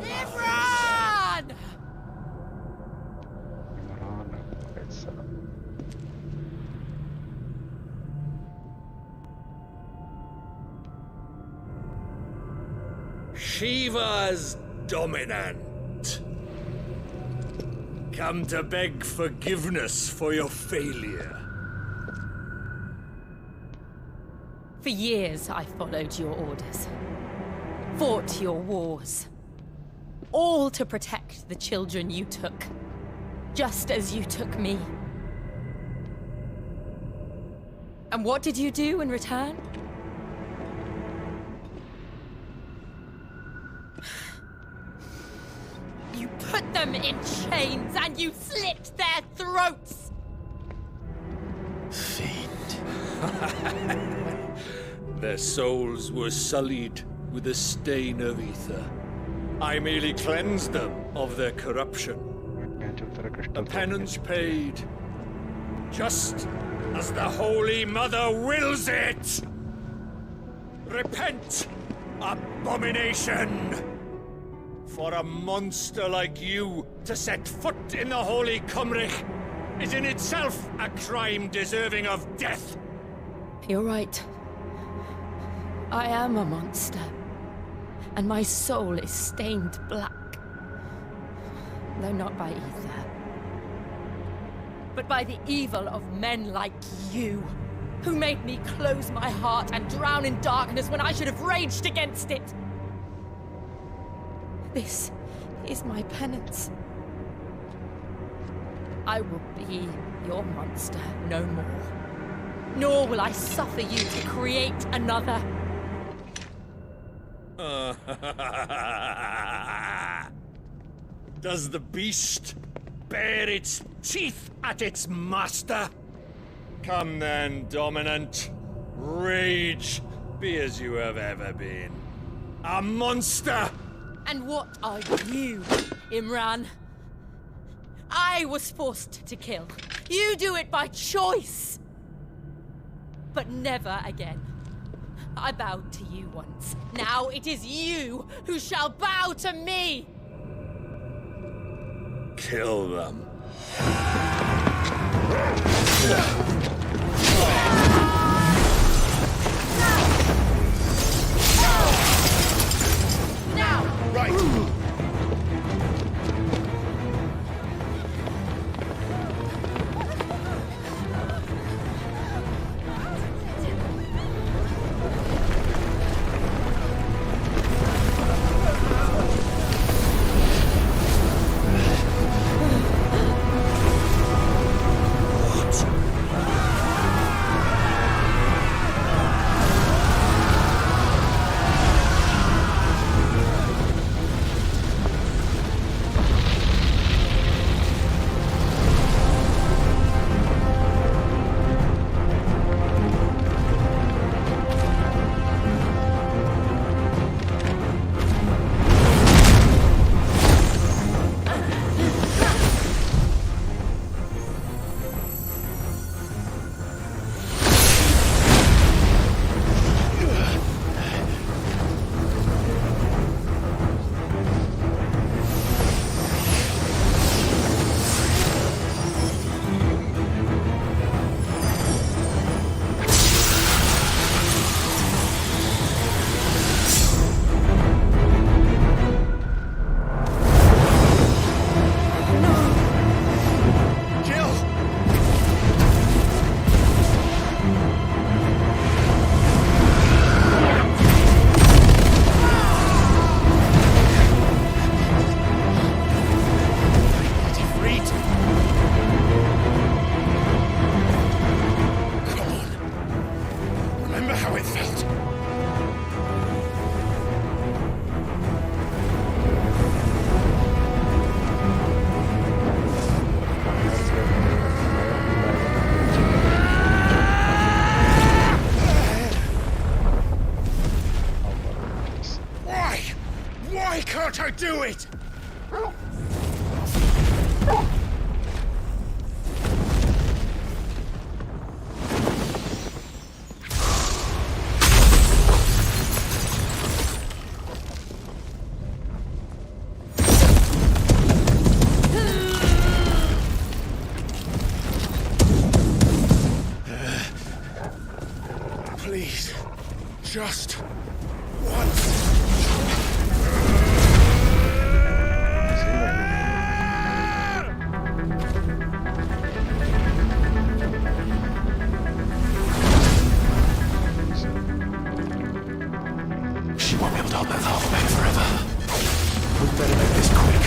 Imran! Shiva's dominant. Come to beg forgiveness for your failure. For years, I followed your orders. Fought your wars. All to protect the children you took. Just as you took me. And what did you do in return? You put them in chains and you slit their throats! Their souls were sullied with the stain of ether. I merely cleansed them of their corruption. The penance paid, just as the Holy Mother wills it! Repent, abomination! For a monster like you to set foot in the Holy Cymric is in itself a crime deserving of death! You're right. I am a monster. And my soul is stained black. Though not by ether. But by the evil of men like you, who made me close my heart and drown in darkness when I should have raged against it. This is my penance. I will be your monster no more. Nor will I suffer you to create another. Does the beast bare its teeth at its master? Come then, dominant. Rage, be as you have ever been. A monster! And what are you, Imran? I was forced to kill. You do it by choice. But never again. I bowed to you once. Now it is you who shall bow to me! Kill them. Now! Right! Why can't I do it? Just once. She won't be able to hold that lava back forever. We'd better make this quick.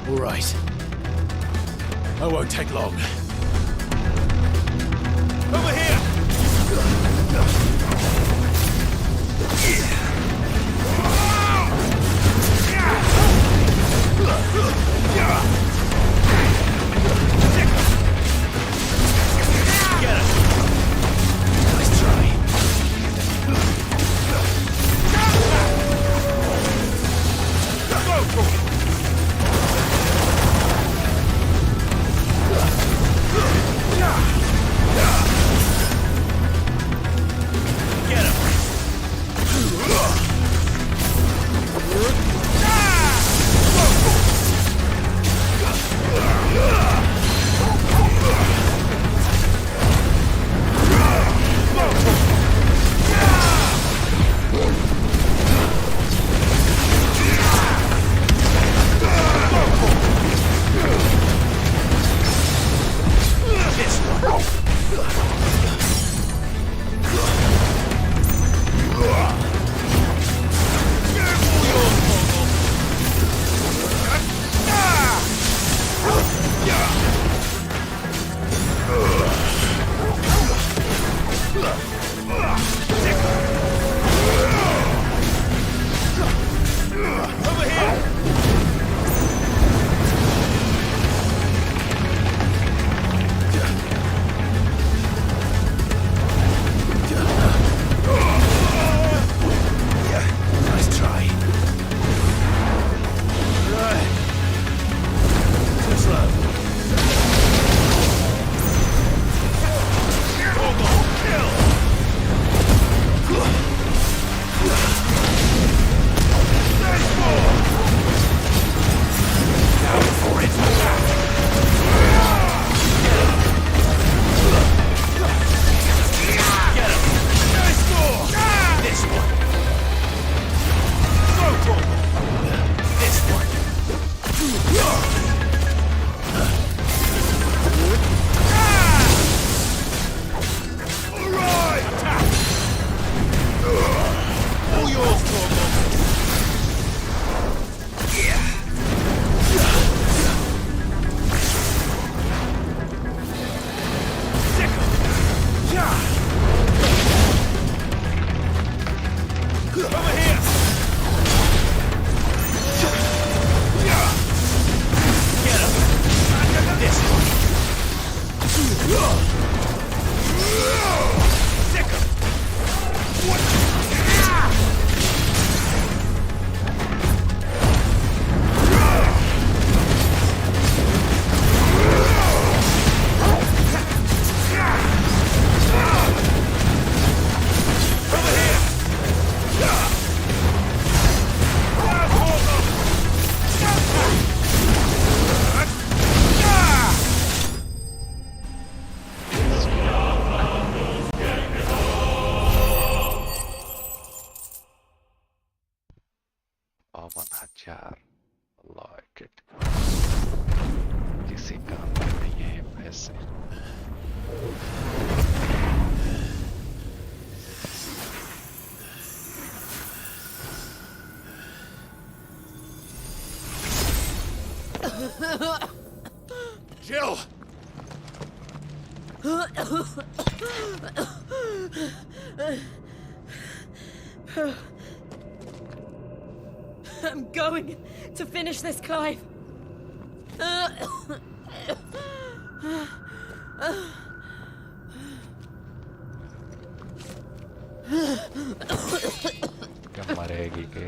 All right. I won't take long. Over here! Get it! Nice try. Go for it! Get him! ese. Jill! I'm going to finish this, Clive. क्या मरेगी के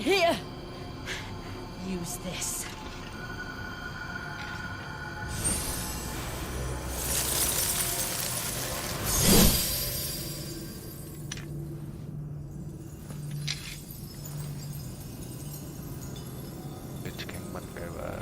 Here. Use this. Lich King बन गए भाई.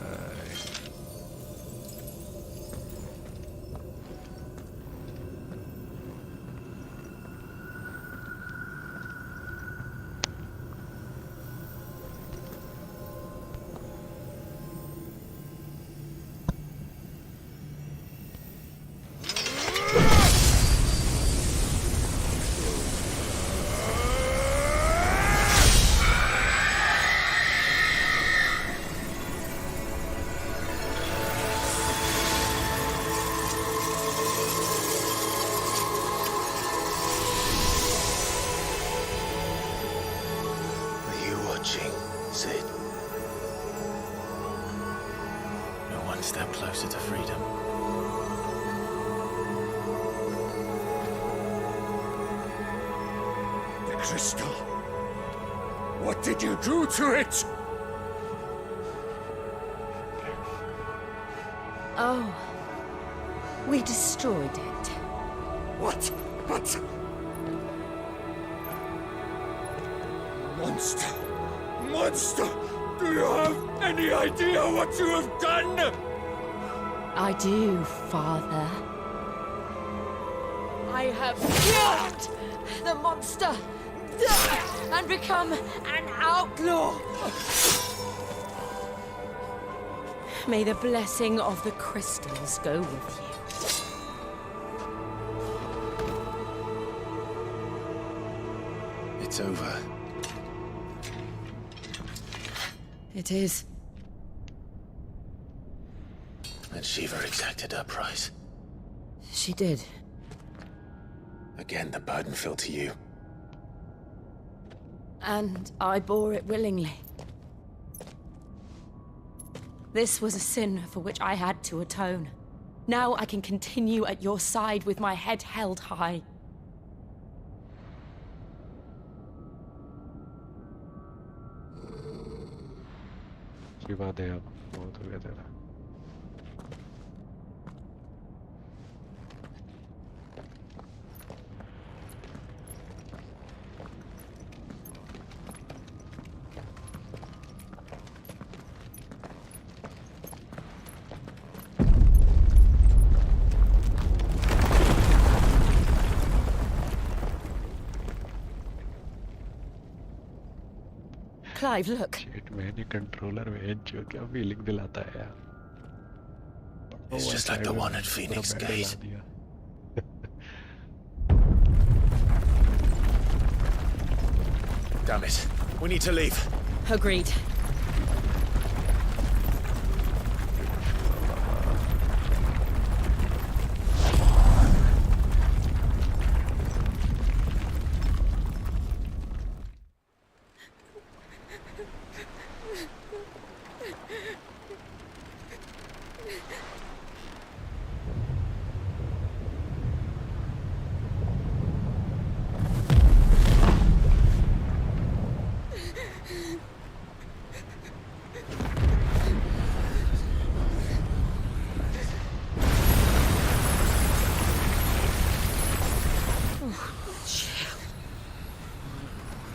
Are you watching, Sid? You're one step closer to freedom. The crystal. What did you do to it? Oh. We destroyed it. What? Monster! Monster! Do you have any idea what you have done? I do, Father. I have killed the monster and become an outlaw. May the blessing of the crystals go with you. It's over. It is. And Shiva exacted her price. She did. Again, the burden fell to you. And I bore it willingly. This was a sin for which I had to atone. Now I can continue at your side with my head held high. Shiva दे अब बहुत हो गया तेरा. Clive, look. Shit man, ये controller में जो क्या feeling दिलाता है यार. It's just like the one at Phoenix Gate. Damn it. We need to leave. Agreed.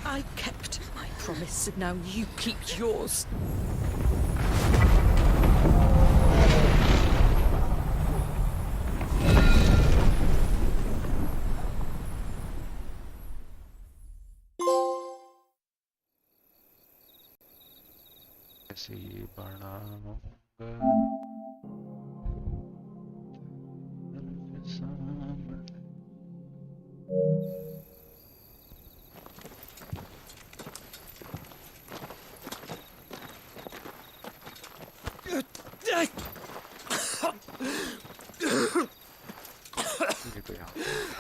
I kept my promise, and now you keep yours. कैसी बनाऊंगा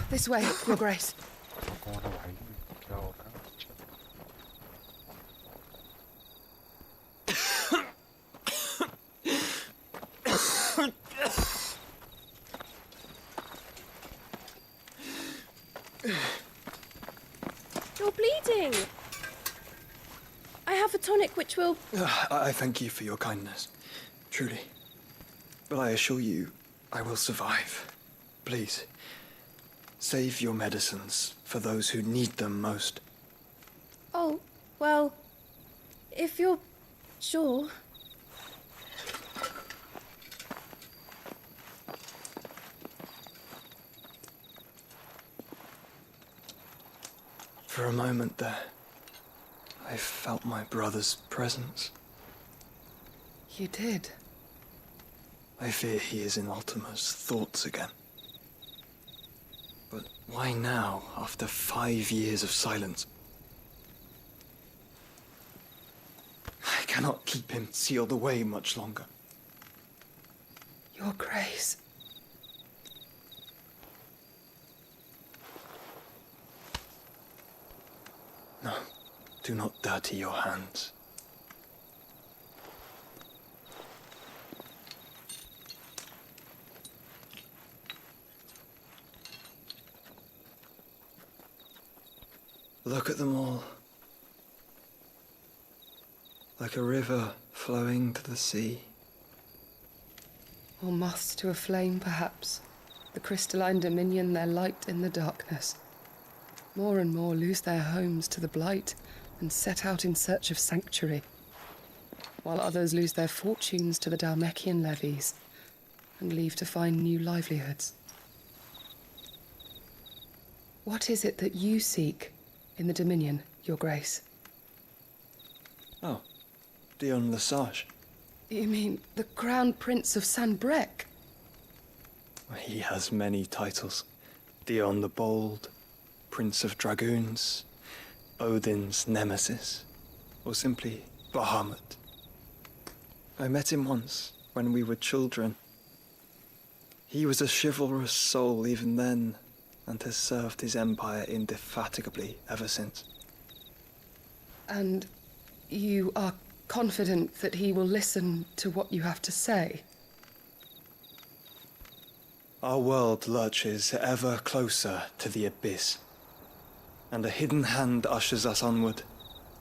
This way, Your Grace. कौन है भाई क्या हो रहा है You're bleeding. I have a tonic which will... I thank you for your kindness, truly. But I assure you, I will survive. Please, save your medicines for those who need them most. Oh, well, if you're sure... For a moment there, I felt my brother's presence. You did? I fear he is in Ultima's thoughts again. But why now, after 5 years of silence? I cannot keep him sealed away much longer. Your Grace. No, do not dirty your hands. Look at them all. Like a river flowing to the sea. Or moths to a flame, perhaps. The crystalline dominion, their light in the darkness. More and more lose their homes to the blight and set out in search of sanctuary, while others lose their fortunes to the Dhalmekian levies and leave to find new livelihoods. What is it that you seek in the Dominion, Your Grace? Oh, Dion Lesage. You mean the Crown Prince of Sanbreque? He has many titles. Dion the Bold, Prince of Dragoons, Odin's Nemesis, or simply Bahamut. I met him once, when we were children. He was a chivalrous soul even then, and has served his empire indefatigably ever since. And you are confident that he will listen to what you have to say? Our world lurches ever closer to the abyss, and a hidden hand ushers us onward.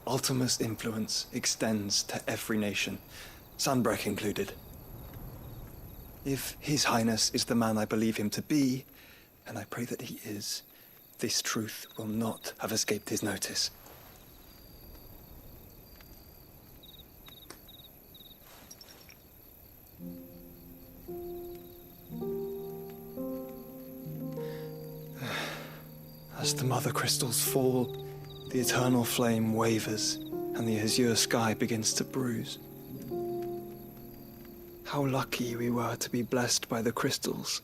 Ultima's influence extends to every nation, Sanbreque included. If His Highness is the man I believe him to be, and I pray that he is, this truth will not have escaped his notice. As the mother crystals fall, the eternal flame wavers, and the azure sky begins to bruise. How lucky we were to be blessed by the crystals,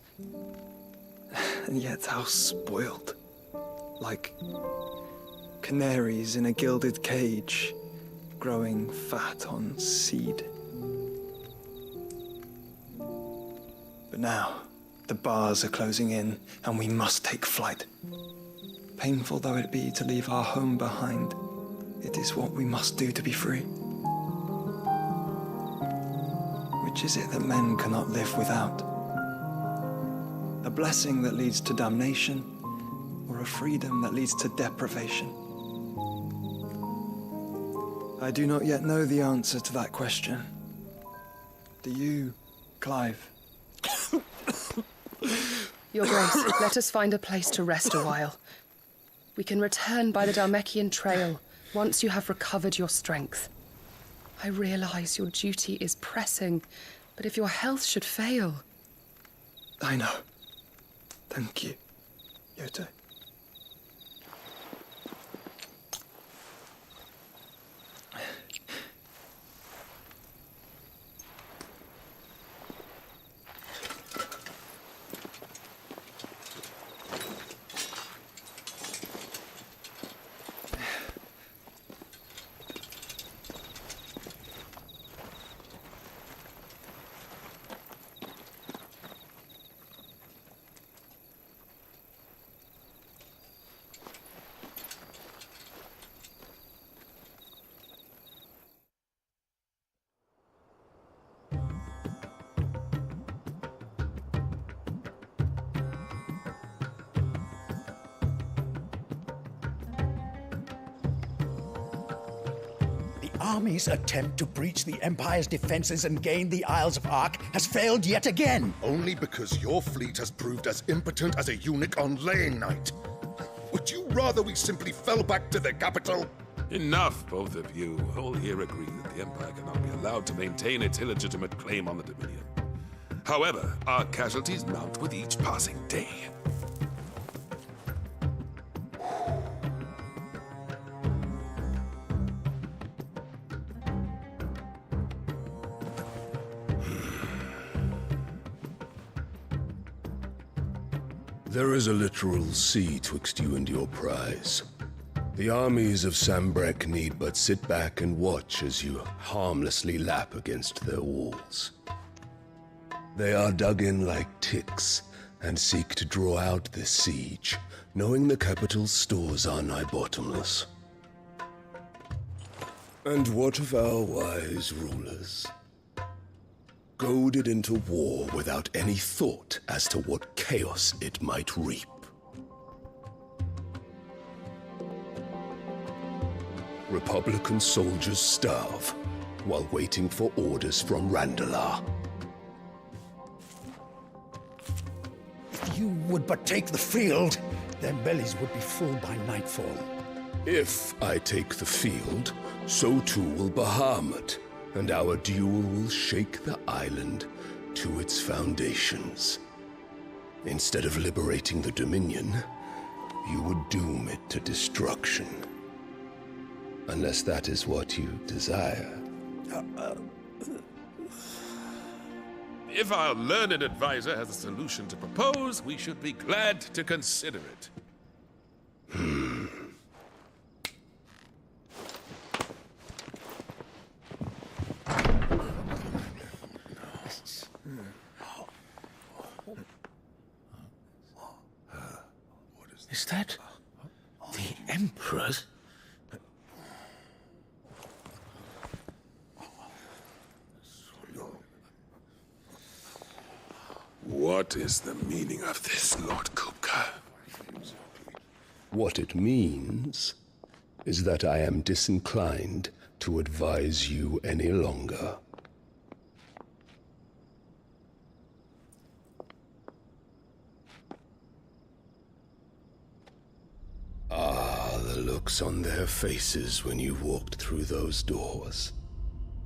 and yet how spoiled. Like canaries in a gilded cage, growing fat on seed. But now, the bars are closing in, and we must take flight. Painful though it be to leave our home behind, it is what we must do to be free. Which is it that men cannot live without? A blessing that leads to damnation, or a freedom that leads to deprivation? I do not yet know the answer to that question. Do you, Clive? Your Grace, let us find a place to rest a while. We can return by the Dhalmekian trail once you have recovered your strength. I realize your duty is pressing, but if your health should fail... I know. Thank you, Yote. army's attempt to breach the Empire's defenses and gain the Isles of Ark has failed yet again. Only because your fleet has proved as impotent as a eunuch on laying night. Would you rather we simply fell back to the capital? Enough, both of you. All here agree that the Empire cannot be allowed to maintain its illegitimate claim on the Dominion. However, our casualties mount with each passing day. There is a literal sea twixt you and your prize. The armies of Sanbreque need but sit back and watch as you harmlessly lap against their walls. They are dug in like ticks and seek to draw out this siege, knowing the capital's stores are nigh bottomless. And what of our wise rulers? Goaded into war without any thought as to what chaos it might reap. Republican soldiers starve while waiting for orders from Randalar. If you would but take the field, their bellies would be full by nightfall. If I take the field, so too will Bahamut, and our duel will shake the island to its foundations. Instead of liberating the Dominion, you would doom it to destruction. Unless that is what you desire. If our learned advisor has a solution to propose, we should be glad to consider it. Is that the Emperor's? What is the meaning of this, Lord Kupka? What it means is that I am disinclined to advise you any longer. Ah, the looks on their faces when you walked through those doors.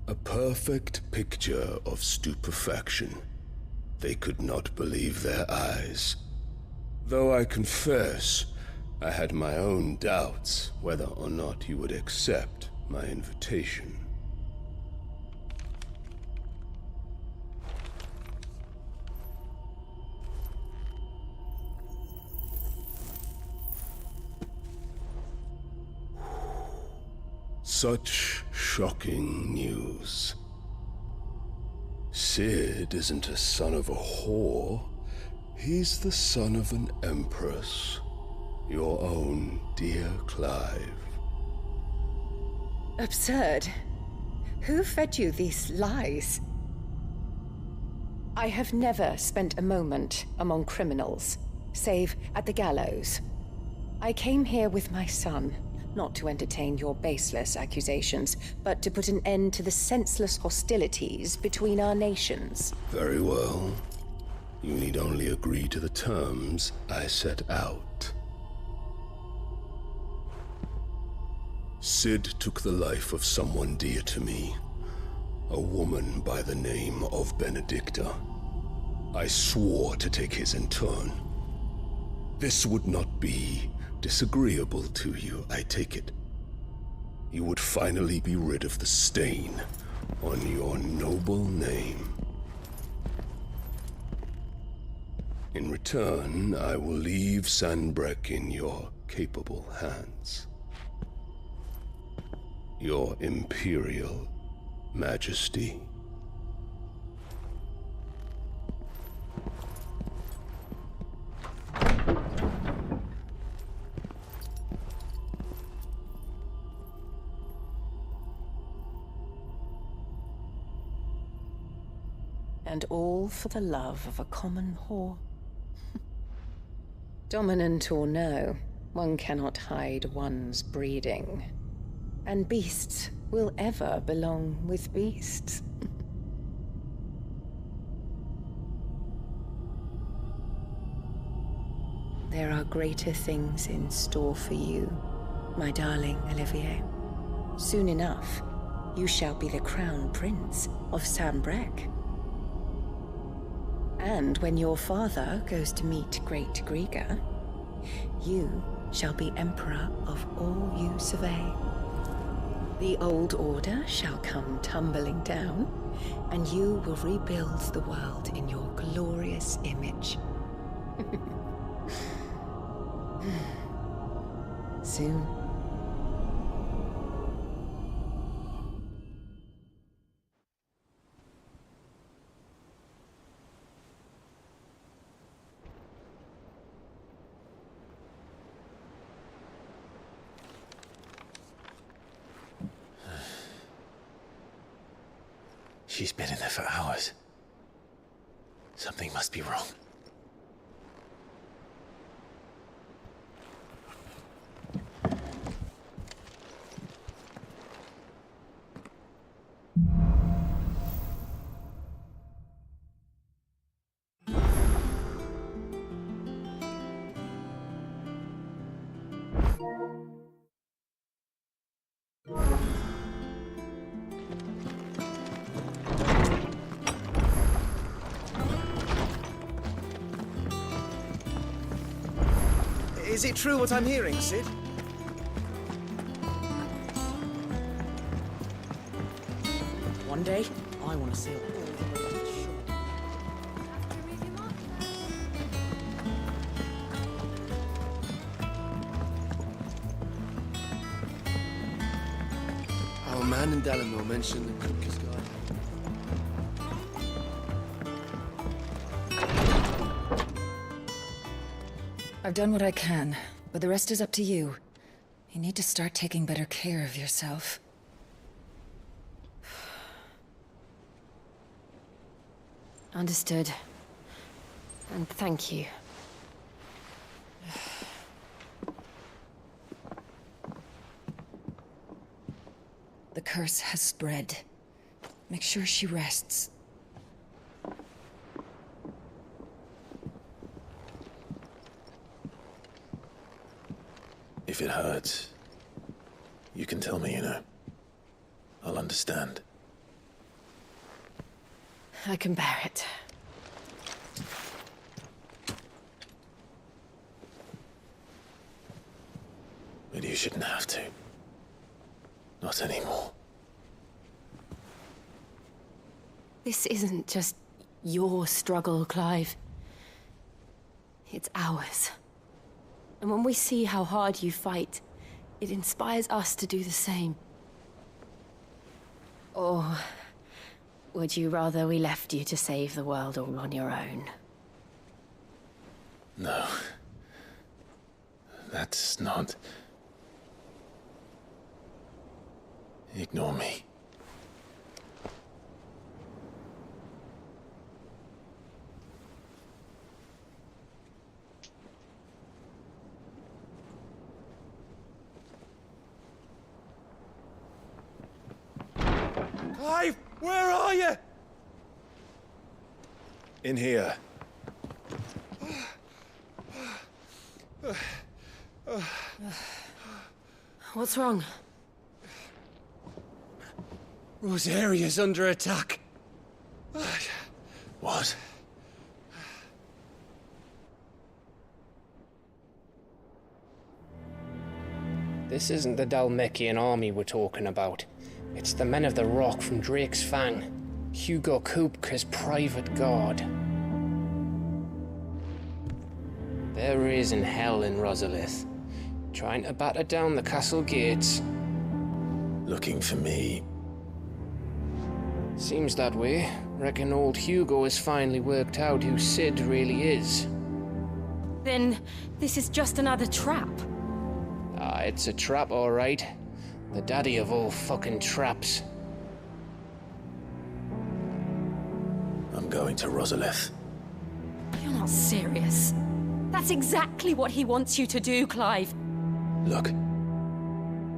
A perfect picture of stupefaction. They could not believe their eyes. Though I confess, I had my own doubts whether or not you would accept my invitation. Such shocking news. Cid isn't a son of a whore. He's the son of an empress. Your own dear Clive. Absurd. Who fed you these lies? I have never spent a moment among criminals, save at the gallows. I came here with my son, not to entertain your baseless accusations, but to put an end to the senseless hostilities between our nations. Very well. You need only agree to the terms I set out. Cid took the life of someone dear to me, a woman by the name of Benedicta. I swore to take his in turn. This would not be disagreeable to you, I take it. You would finally be rid of the stain on your noble name. In return, I will leave Sanbreque in your capable hands. Your Imperial Majesty. And all for the love of a common whore. Dominant or no, one cannot hide one's breeding. And beasts will ever belong with beasts. There are greater things in store for you, my darling Olivier. Soon enough, you shall be the crown prince of Sanbreque. And when your father goes to meet Great Griga, you shall be emperor of all you survey. The old order shall come tumbling down, and you will rebuild the world in your glorious image. Soon. She's been in there for hours. Something must be wrong. Is it true what I'm hearing, Cid? One day, I want to sail all the way to the shore. Our man in Dalamore mentioned the Cook's Garden. I've done what I can, but the rest is up to you. You need to start taking better care of yourself. Understood. And thank you. The curse has spread. Make sure she rests. If it hurts, you can tell me, you know. I'll understand. I can bear it. But you shouldn't have to. Not anymore. This isn't just your struggle, Clive. It's ours. And when we see how hard you fight, it inspires us to do the same. Or would you rather we left you to save the world all on your own? No. That's not... Ignore me. Clive, where are you? In here. What's wrong? Rosaria's under attack. What? This isn't the Dhalmekian army we're talking about. It's the men of the Rock from Drake's Fang. Hugo Kupka's private guard. They're raising hell in Rosalith, trying to batter down the castle gates. Looking for me. Seems that way. Reckon old Hugo has finally worked out who Cid really is. Then this is just another trap. Ah, it's a trap, all right. The daddy of all fucking traps. I'm going to Rosalith. You're not serious. That's exactly what he wants you to do, Clive. Look.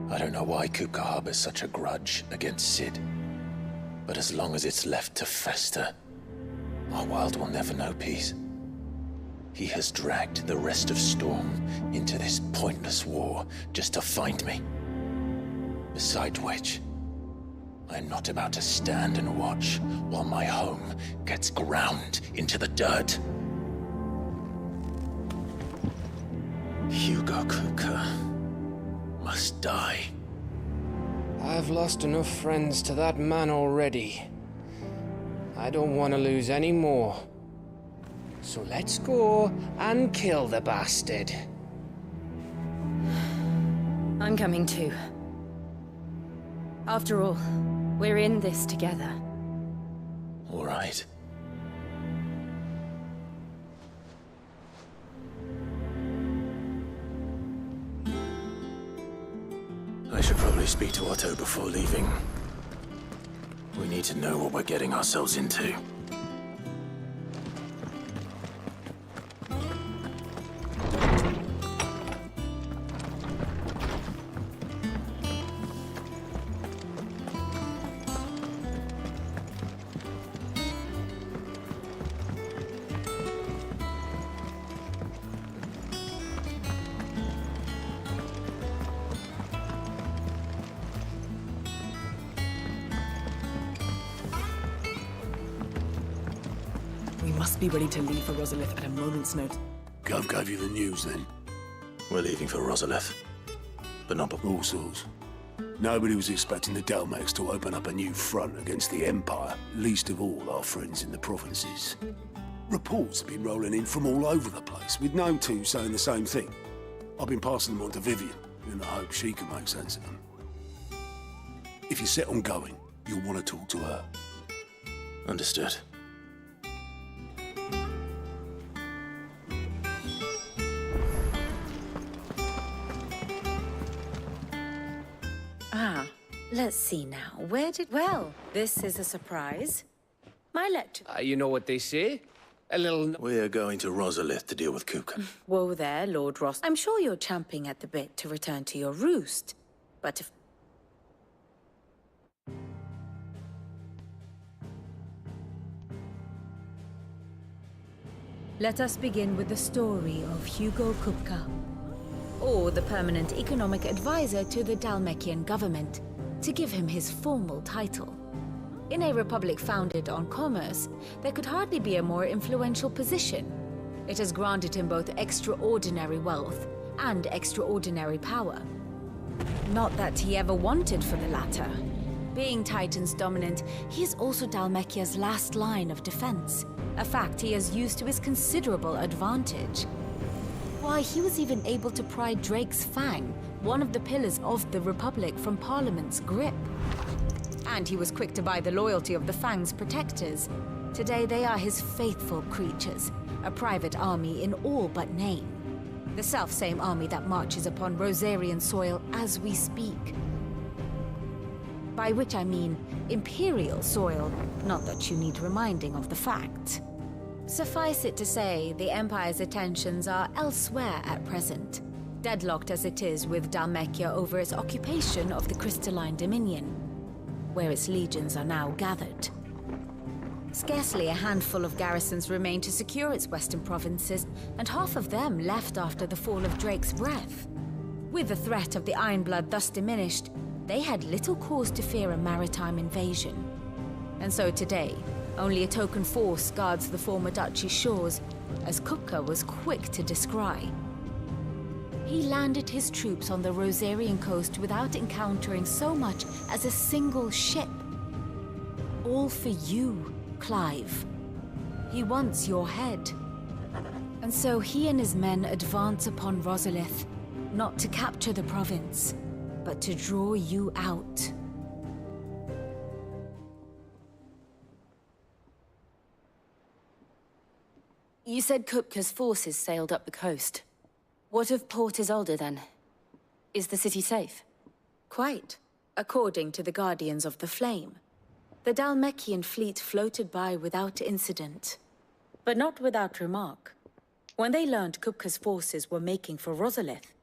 I don't know why Kupka harbors such a grudge against Cid. But as long as it's left to fester, our world will never know peace. He has dragged the rest of Storm into this pointless war just to find me. Besides which, I'm not about to stand and watch while my home gets ground into the dirt. Hugo Kupka must die. I've lost enough friends to that man already. I don't want to lose any more. So let's go and kill the bastard. I'm coming too. After all, we're in this together. All right. I should probably speak to Otto before leaving. We need to know what we're getting ourselves into. We must be ready to leave for Rosalith at a moment's notice. Gov gave you the news then? We're leaving for Rosalith, but not all sorts. Nobody was expecting the Dalmex to open up a new front against the Empire, least of all our friends in the provinces. Reports have been rolling in from all over the place, with no two saying the same thing. I've been passing them on to Vivian, in the hope she can make sense of them. If you're set on going, you'll want to talk to her. Understood. Let's see now. Well, this is a surprise. My lecture. You know what they say? A little... We're going to Rosalith to deal with Kupka. Whoa there, Lord Ross. I'm sure you're champing at the bit to return to your roost. But if... Let us begin with the story of Hugo Kupka, or the permanent economic advisor to the Dhalmekian government, to give him his formal title. In a republic founded on commerce, there could hardly be a more influential position. It has granted him both extraordinary wealth and extraordinary power. Not that he ever wanted for the latter. Being Titan's dominant, he is also Dhalmekia's last line of defense, a fact he has used to his considerable advantage. Why, he was even able to pry Drake's Fang, one of the pillars of the Republic, from Parliament's grip. And he was quick to buy the loyalty of the Fang's protectors. Today they are his faithful creatures, a private army in all but name. The self-same army that marches upon Rosarian soil as we speak. By which I mean Imperial soil, not that you need reminding of the fact. Suffice it to say, the Empire's attentions are elsewhere at present, deadlocked as it is with Dhalmekia over its occupation of the Crystalline Dominion, where its legions are now gathered. Scarcely a handful of garrisons remain to secure its western provinces, and half of them left after the fall of Drake's Breath. With the threat of the Ironblood thus diminished, they had little cause to fear a maritime invasion. And so today, only a token force guards the former duchy's shores, as Kupka was quick to descry. He landed his troops on the Rosarian coast without encountering so much as a single ship. All for you, Clive. He wants your head. And so he and his men advance upon Rosalith, not to capture the province, but to draw you out. You said Kupka's forces sailed up the coast. What of Port Isolde, then? Is the city safe? Quite, according to the Guardians of the Flame. The Dhalmekian fleet floated by without incident, but not without remark. When they learned Kupka's forces were making for Rosalith,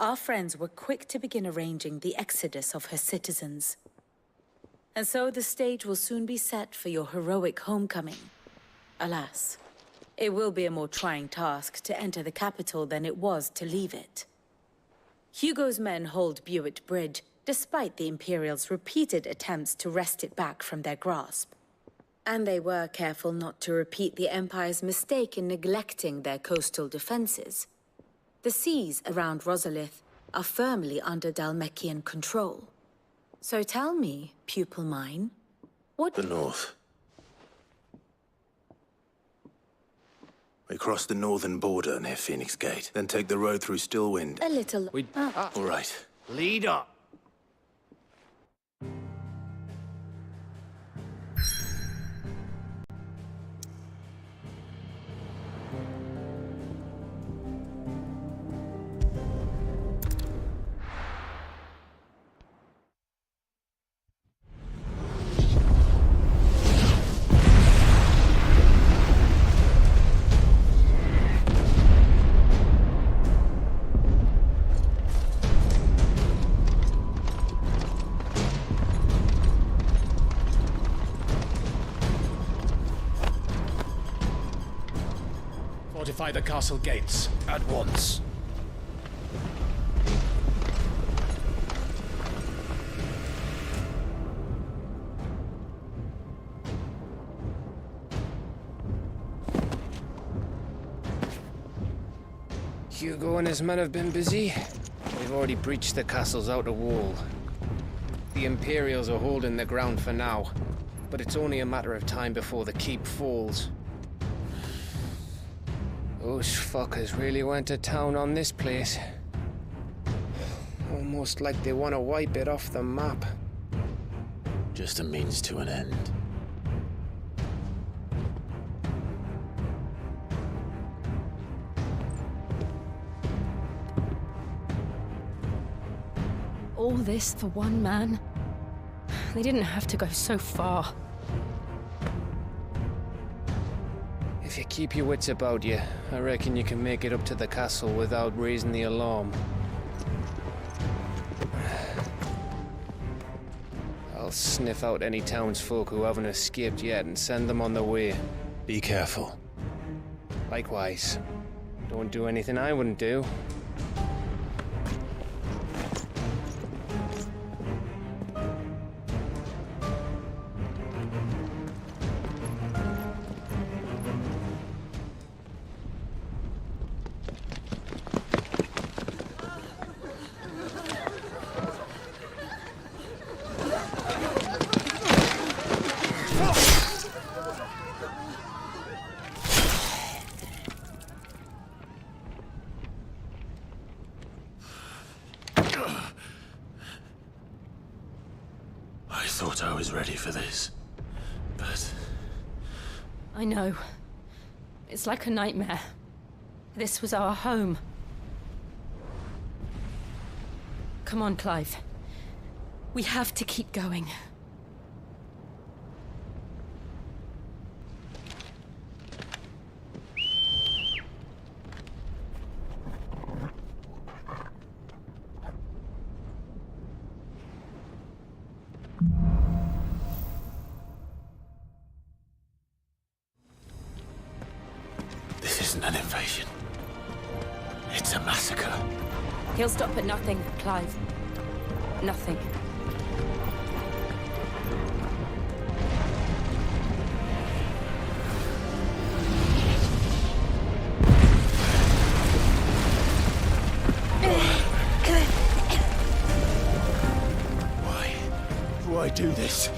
our friends were quick to begin arranging the exodus of her citizens. And so the stage will soon be set for your heroic homecoming. Alas, it will be a more trying task to enter the capital than it was to leave it. Hugo's men hold Buett Bridge, despite the Imperials' repeated attempts to wrest it back from their grasp. And they were careful not to repeat the Empire's mistake in neglecting their coastal defenses. The seas around Rosalith are firmly under Dhalmekian control. So tell me, pupil mine, what— The north. We cross the northern border near Phoenix Gate, then take the road through Stillwind. A little— All right. Lead up. Fortify the castle gates, at once. Hugo and his men have been busy. They've already breached the castle's outer wall. The Imperials are holding the ground for now, but it's only a matter of time before the keep falls. Those fuckers really went to town on this place. Almost like they want to wipe it off the map. Just a means to an end. All this for one man? They didn't have to go so far. If you keep your wits about you, I reckon you can make it up to the castle without raising the alarm. I'll sniff out any townsfolk who haven't escaped yet and send them on their way. Be careful. Likewise. Don't do anything I wouldn't do. I thought I was ready for this, but... I know. It's like a nightmare. This was our home. Come on, Clive. We have to keep going. This isn't an invasion. It's a massacre. He'll stop at nothing, Clive. Nothing. Why do this?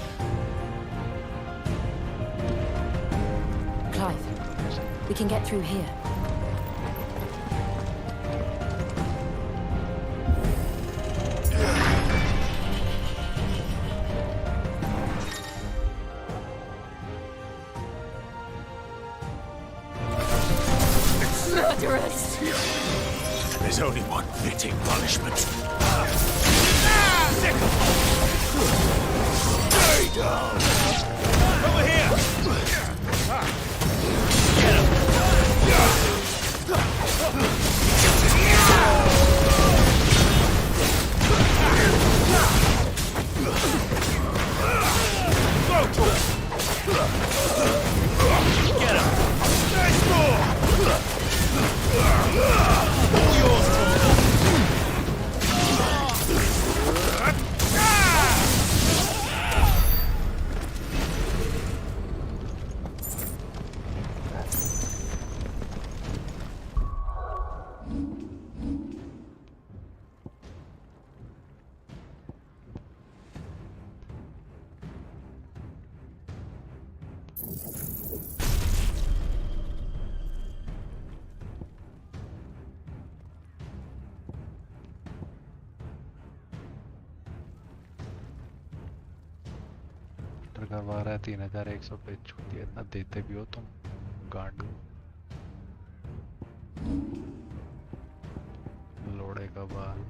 Clive, we can get through here. Murderers! There's only one fitting punishment. Stay down! Over here! Get him! करवा रहा है 3100 पे छूट इतना देते भी हो तुम गांडू लोड़े का बाल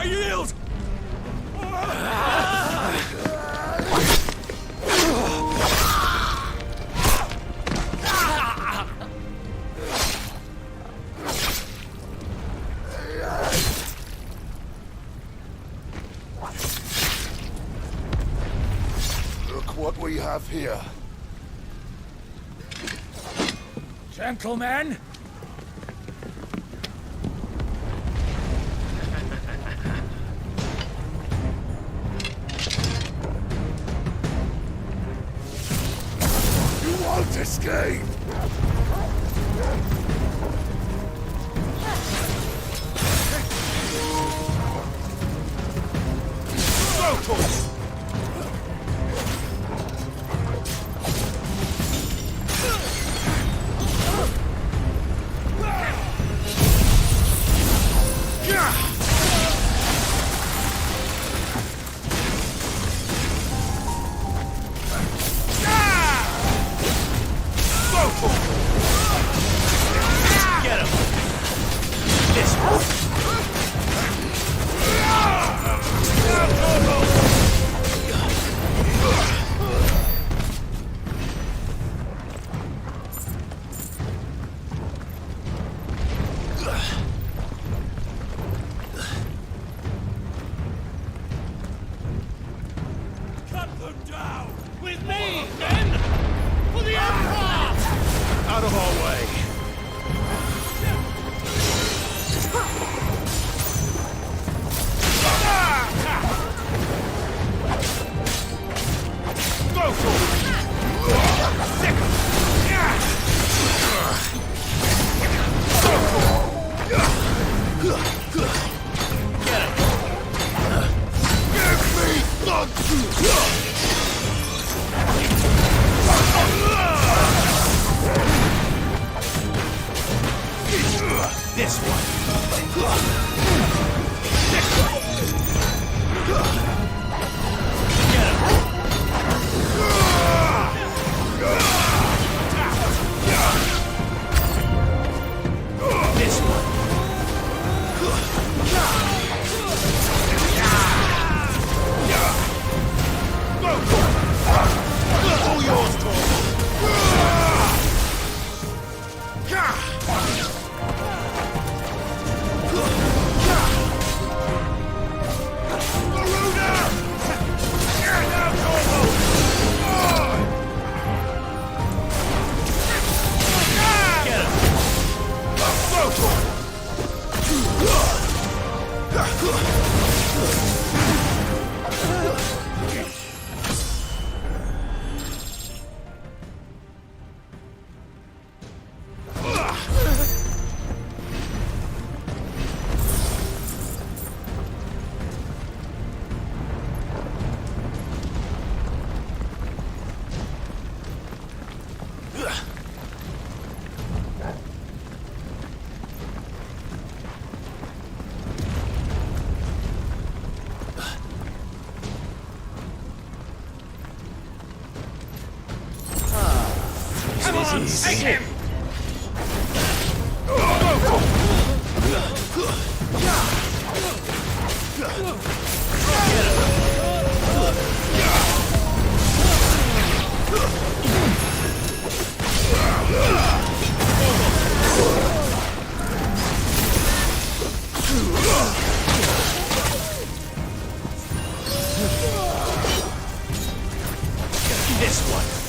I yield! Look what we have here. Gentlemen! Escape! Take him! This one!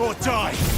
Or die!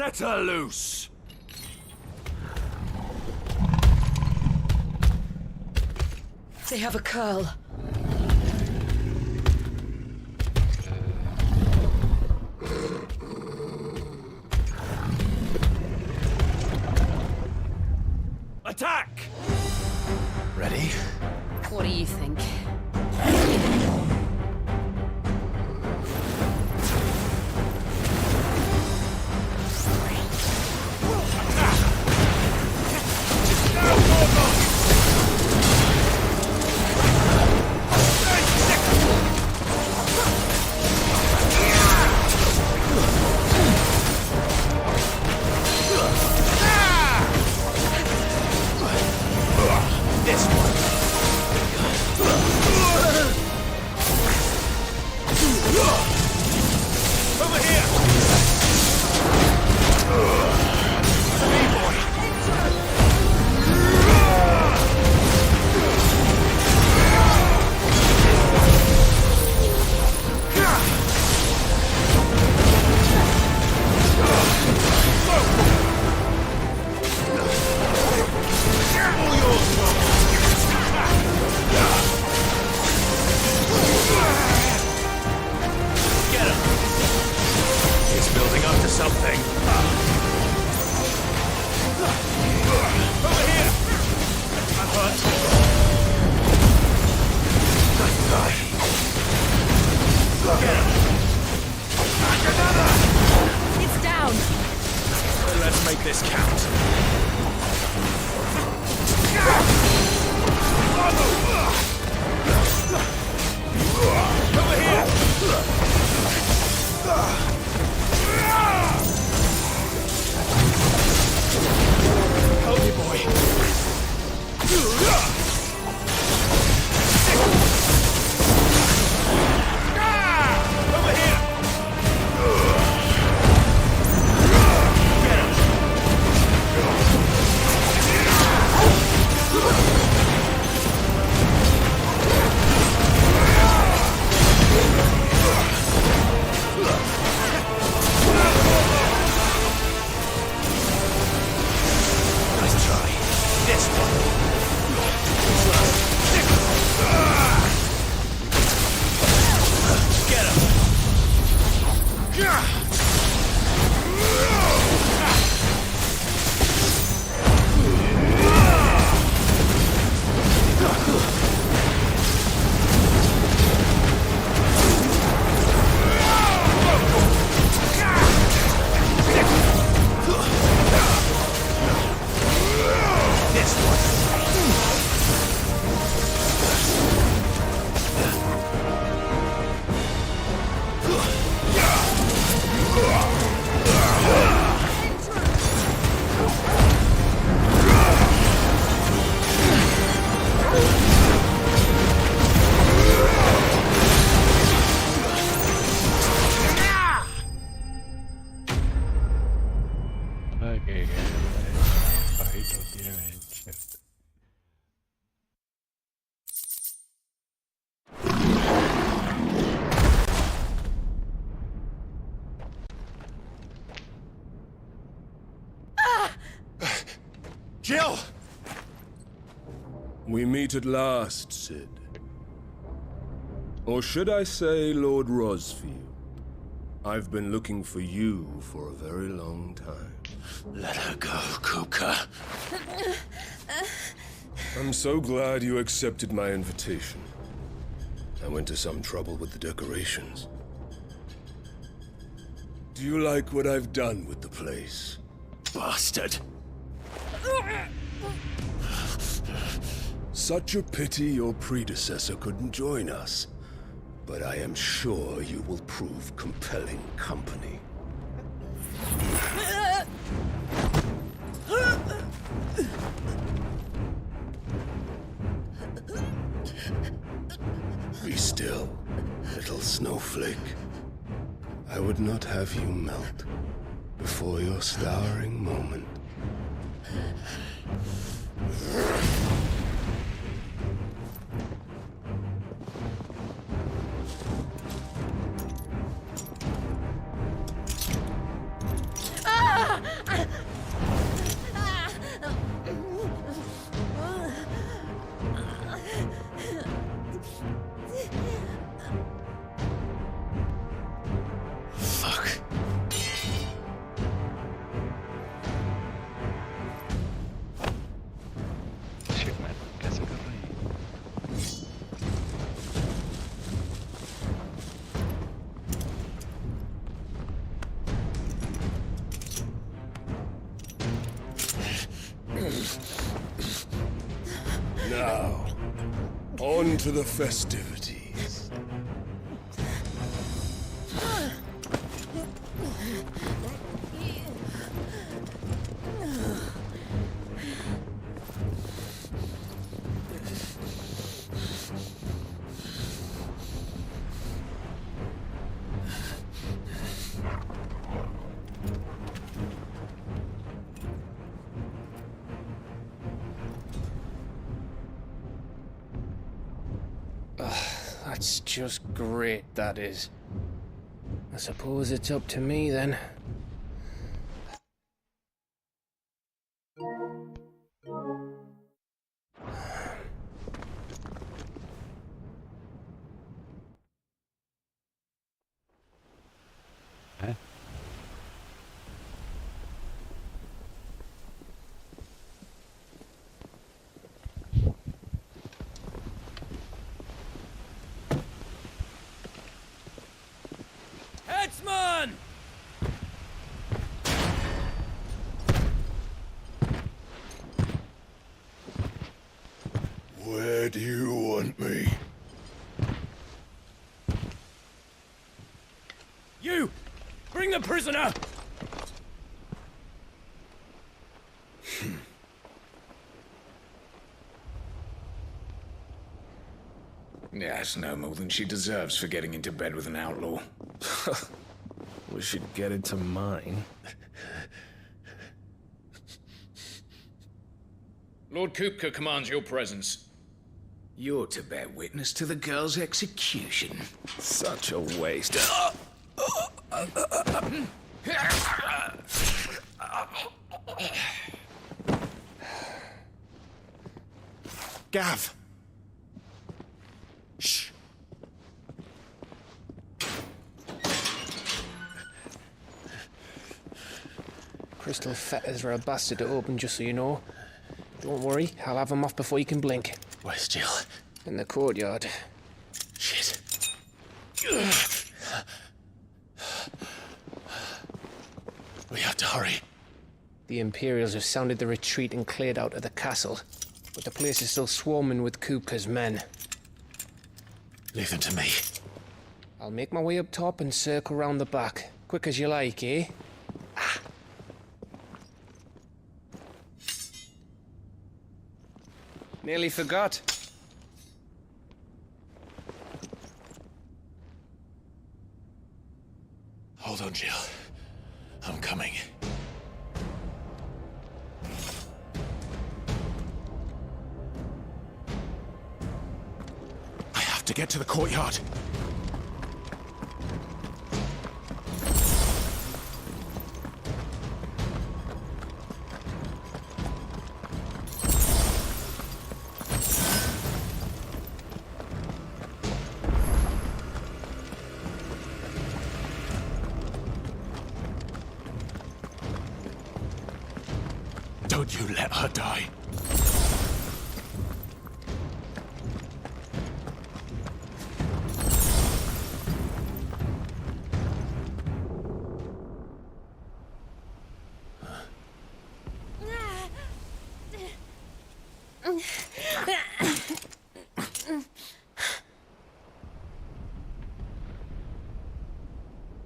Set her loose! They have a curl. attack! Ready? What do you think? This one. this count. Over here! Help me, boy. Over here! Nice try. This one. Get him. This one. Okay, fight of the Avengers. Jill! We meet at last, Cid. Or should I say, Lord Rosfield? I've been looking for you for a very long time. Let her go, Kuka. I'm so glad you accepted my invitation. I went to some trouble with the decorations. Do you like what I've done with the place? Bastard! Such a pity your predecessor couldn't join us. But I am sure you will prove compelling company. Be still, little snowflake. I would not have you melt before your starring moment. Fuck. On to the festivities. That's just great, that is. I suppose it's up to me then. Headsman! Where do you want me? You! Bring the prisoner! That's no more than she deserves for getting into bed with an outlaw. We should get into mine. Lord Kupka commands your presence. You're to bear witness to the girl's execution. Such a waste. Gav! Shh! Crystal fetters are a bastard to open, just so you know. Don't worry, I'll have them off before you can blink. Where's Jill? In the courtyard. Shit. We have to hurry. The Imperials have sounded the retreat and cleared out of the castle, but the place is still swarming with Kupka's men. Leave them to me. I'll make my way up top and circle round the back. Quick as you like, eh? Nearly forgot. Hold on, Jill. I'm coming. I have to get to the courtyard. Don't you let her die.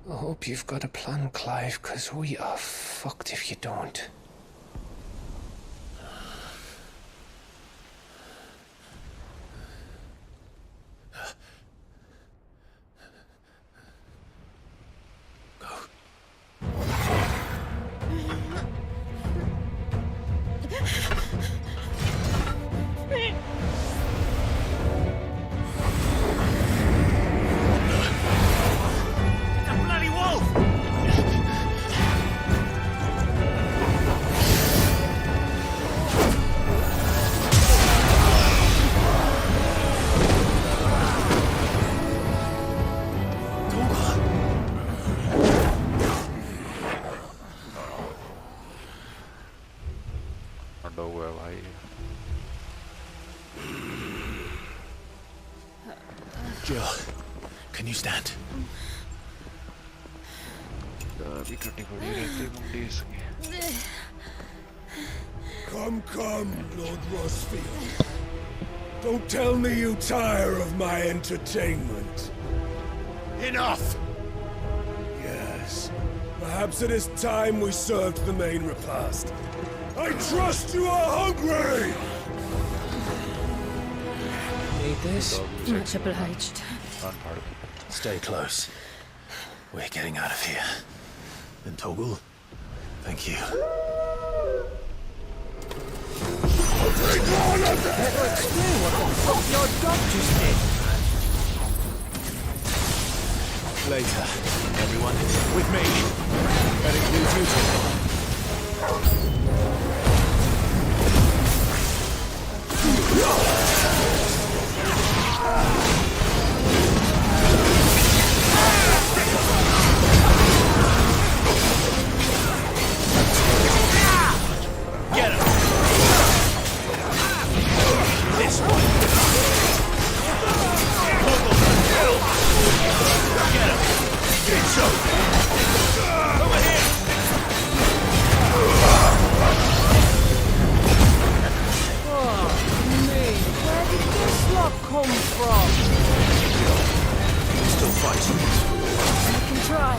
I hope you've got a plan, Clive, because we are fucked if you don't. Jill, can you stand? Come, Lord Rosfield. Don't tell me you tire of my entertainment. Enough! Yes. Perhaps it is time we served the main repast. I trust you are hungry! Need this? Much obliged. Stay close. We're getting out of here. And Toggle, thank you. Better explain what the fuck your dog just did. Later, everyone. With me. That includes you Get him! This one! Get him! It's over! Over here! Oh, me. Where did this lot come from? still fighting. You can try.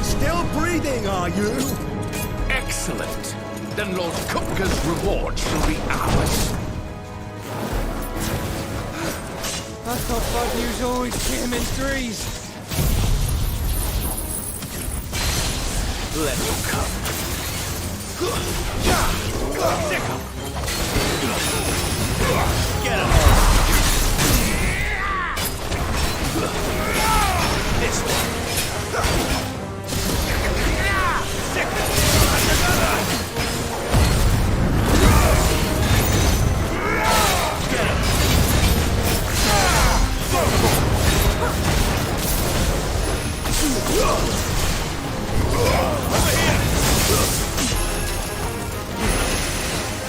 Still breathing, are you? Excellent. Then Lord Kupka's reward shall be ours. I thought bad news always came in threes. Let him come. Get him! This one!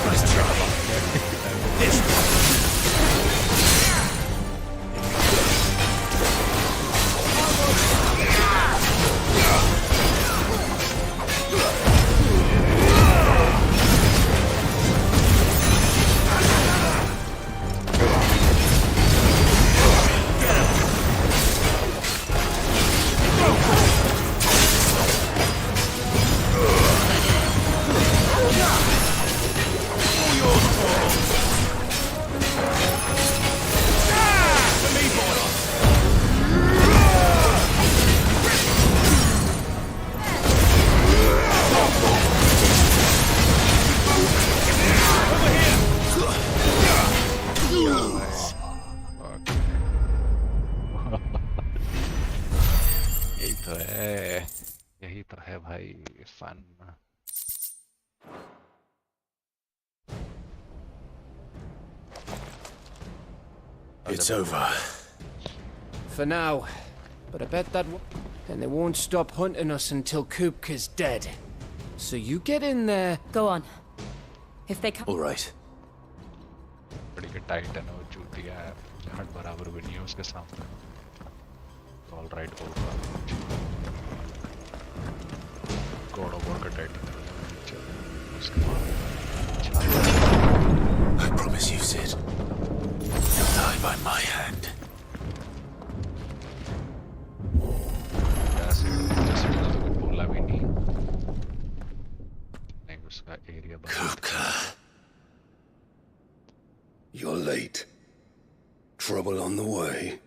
Nice job. This यही तो है भाई fun. It's over. For now. But I bet that... And they won't stop hunting us until Kupka's dead. So you get in there... Go on. If they come... All right. बड़ी के tight है ना वो जूतिया है हट बराबर भी नहीं है उसके सामने. All right होगा. God of War का टाइटल उसके बाद. I promise you, Sid. You'll die by my hand. Kupka. You're late. Trouble on the way?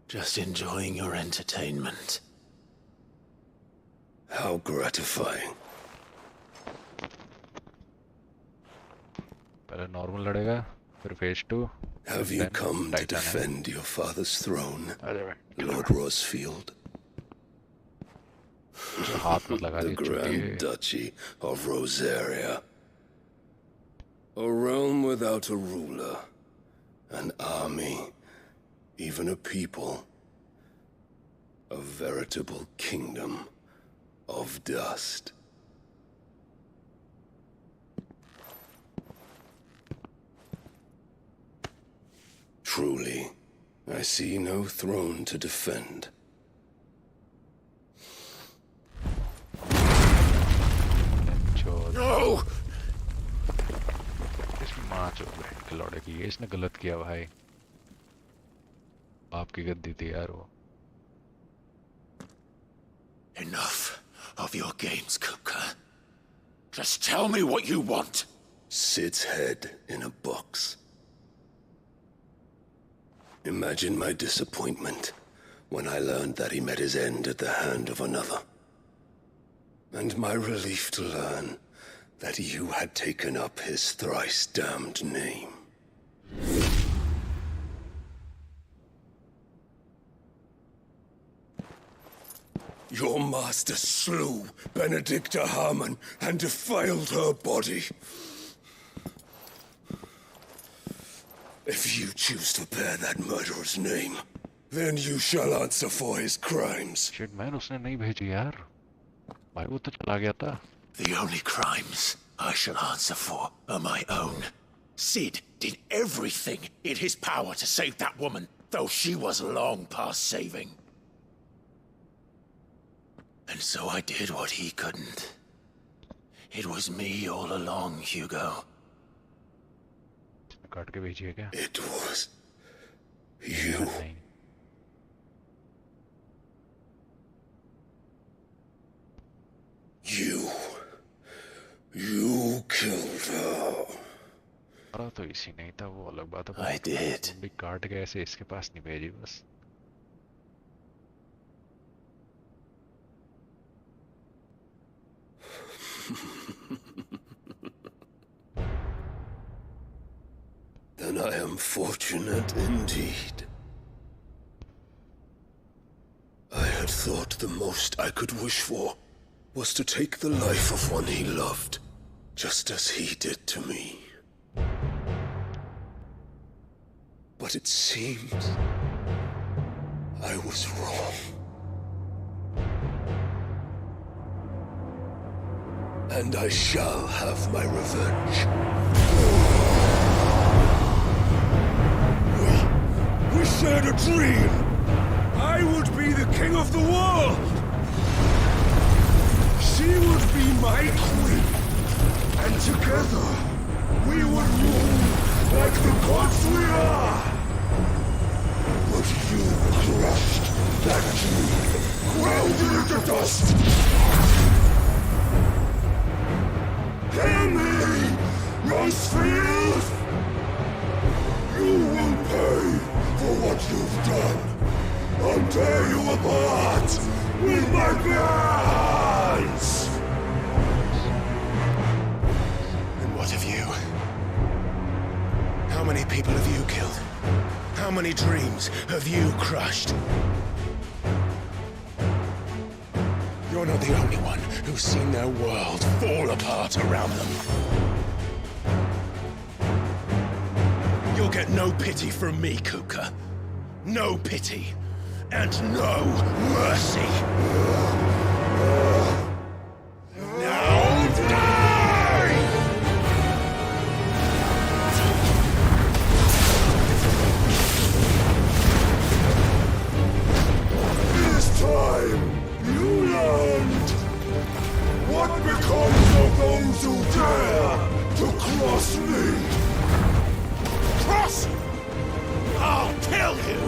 Just enjoying your entertainment. How gratifying. पहले normal लड़ेगा, फिर phase 2. Have you come to defend your father's throne, Lord Rosfield? The Grand Duchy of Rosaria. A realm without a ruler, an army, even a people. A veritable kingdom of dust. Truly, I see no throne to defend. No! इसमें माँ चुप है लौड़े की इसने गलत किया भाई आपकी गद्दी थी यार वो Enough of your games, Kupka. Just tell me what you want. Sid's head in a box. Imagine my disappointment when I learned that he met his end at the hand of another. And my relief to learn that you had taken up his thrice damned name. Your master slew Benedicta Harmon and defiled her body. If you choose to bear that murderer's name, then you shall answer for his crimes. Shit, man, उसने नहीं भेजी यार. भाई वो तो चला गया था. The only crimes I shall answer for are my own. Sid did everything in his power to save that woman, though she was long past saving. And so I did what he couldn't. It was me all along, Hugo. It was you. You killed her. तो इसी नहीं था वो अलग बात है. I did. भी काट के ऐसे इसके पास नहीं भेजी बस. Then I am fortunate indeed. I had thought the most I could wish for was to take the life of one he loved, just as he did to me. But it seems I was wrong. And I shall have my revenge. We shared a dream. I would be the king of the world. She would be my queen. And together, we would rule like the gods we are. But you crushed that dream, ground it into dust. Hear me, Rosefield! You will pay for what you've done. I'll tear you apart with my bare hands! And what of you? How many people have you killed? How many dreams have you crushed? You're not the only one who's seen their world fall apart around them. You'll get no pity from me, Kupka. No pity. And no mercy. Now die! This time, you learned what becomes of those who dare to cross me. Cross? I'll kill you!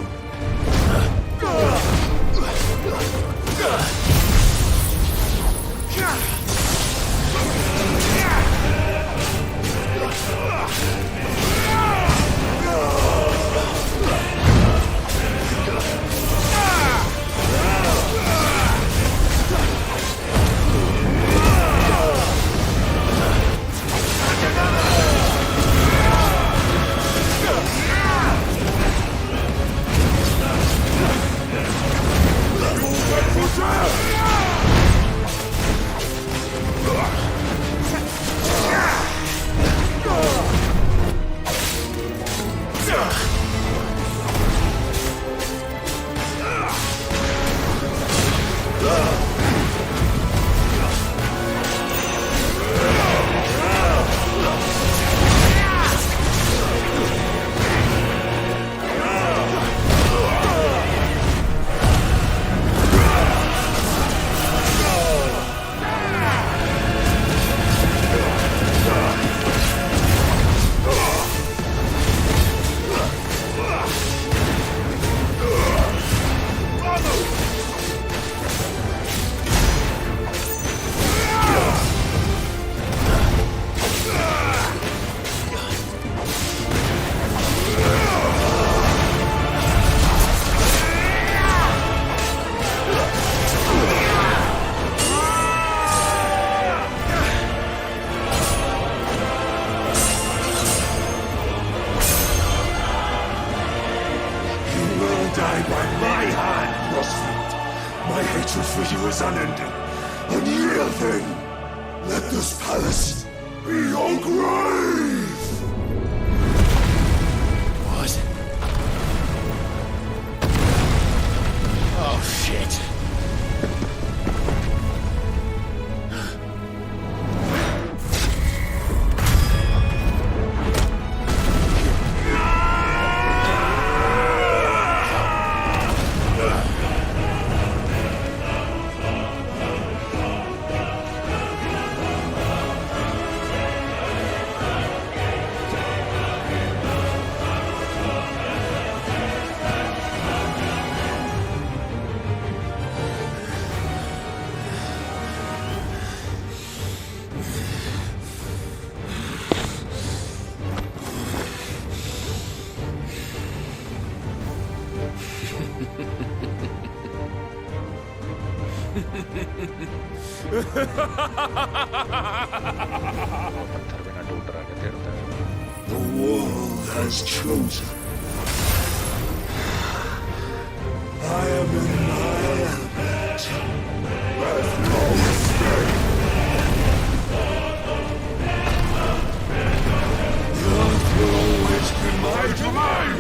Unyielding! Let this palace be your grave! What? Oh, shit. The world has chosen. I am in my element. There's no escape. The earth will always be my domain.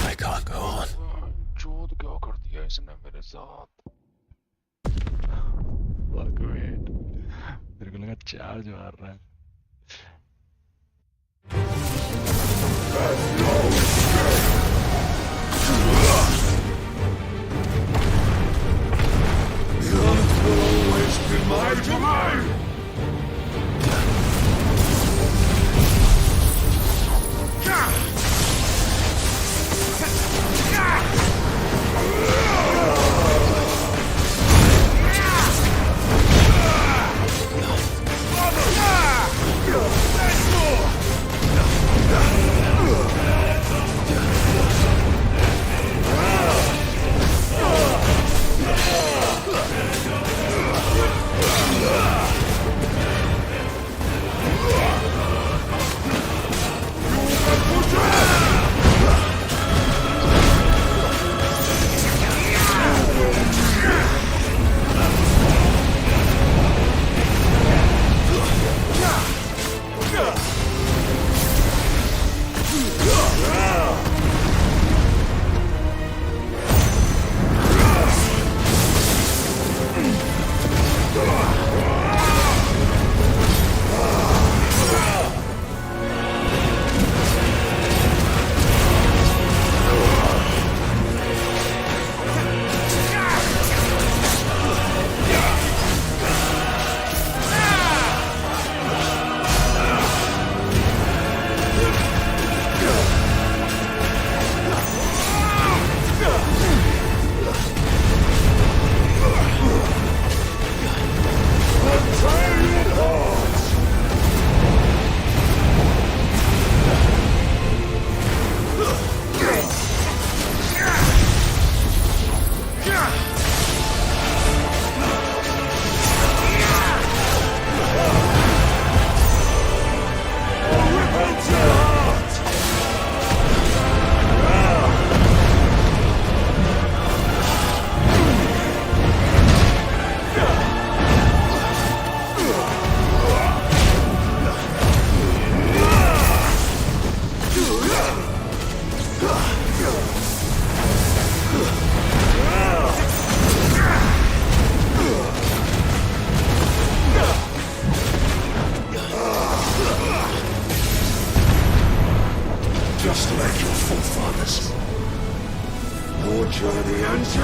I can't go on. चोद क्या कर दिया इसने मेरे साथ? Fuck wait. मेरे को लगा चार्ज मार रहा है. The earth will always be my domain! just like your forefathers. Your journey ends.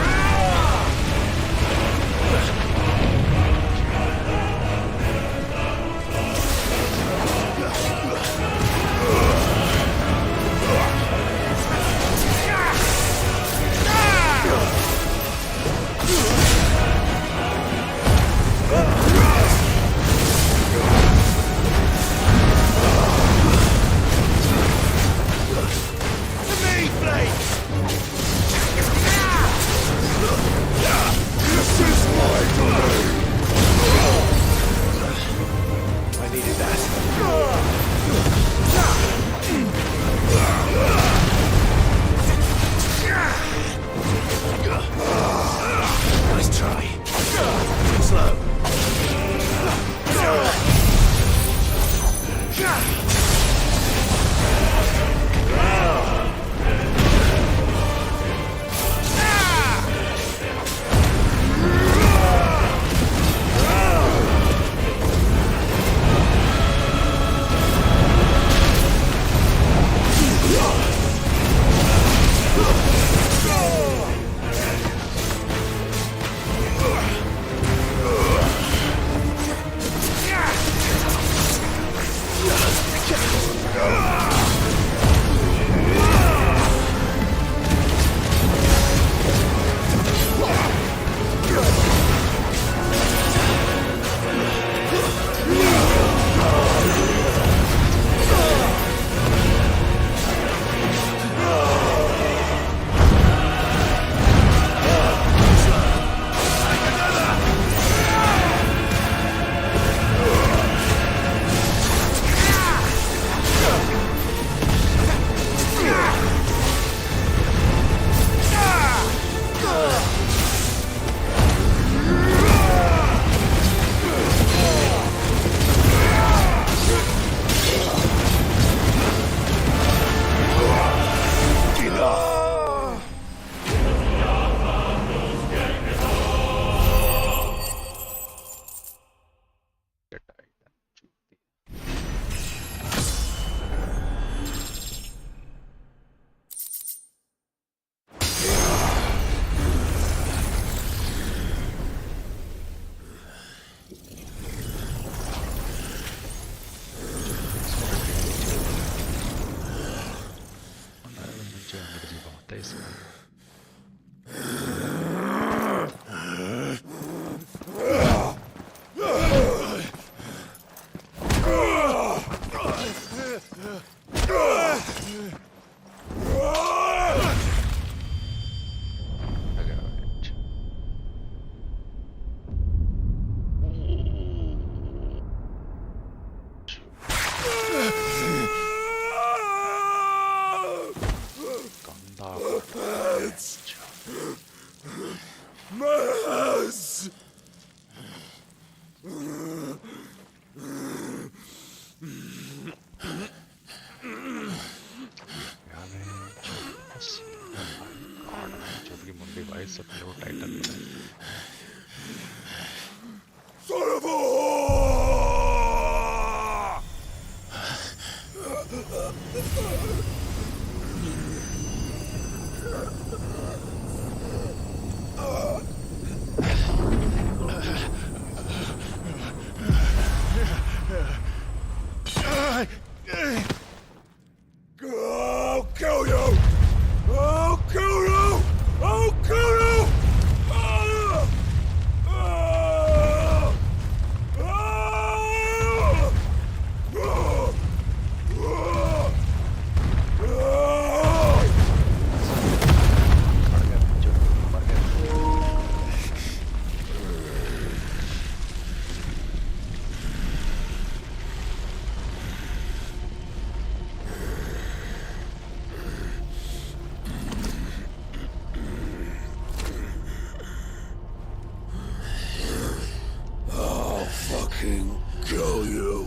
Kill you.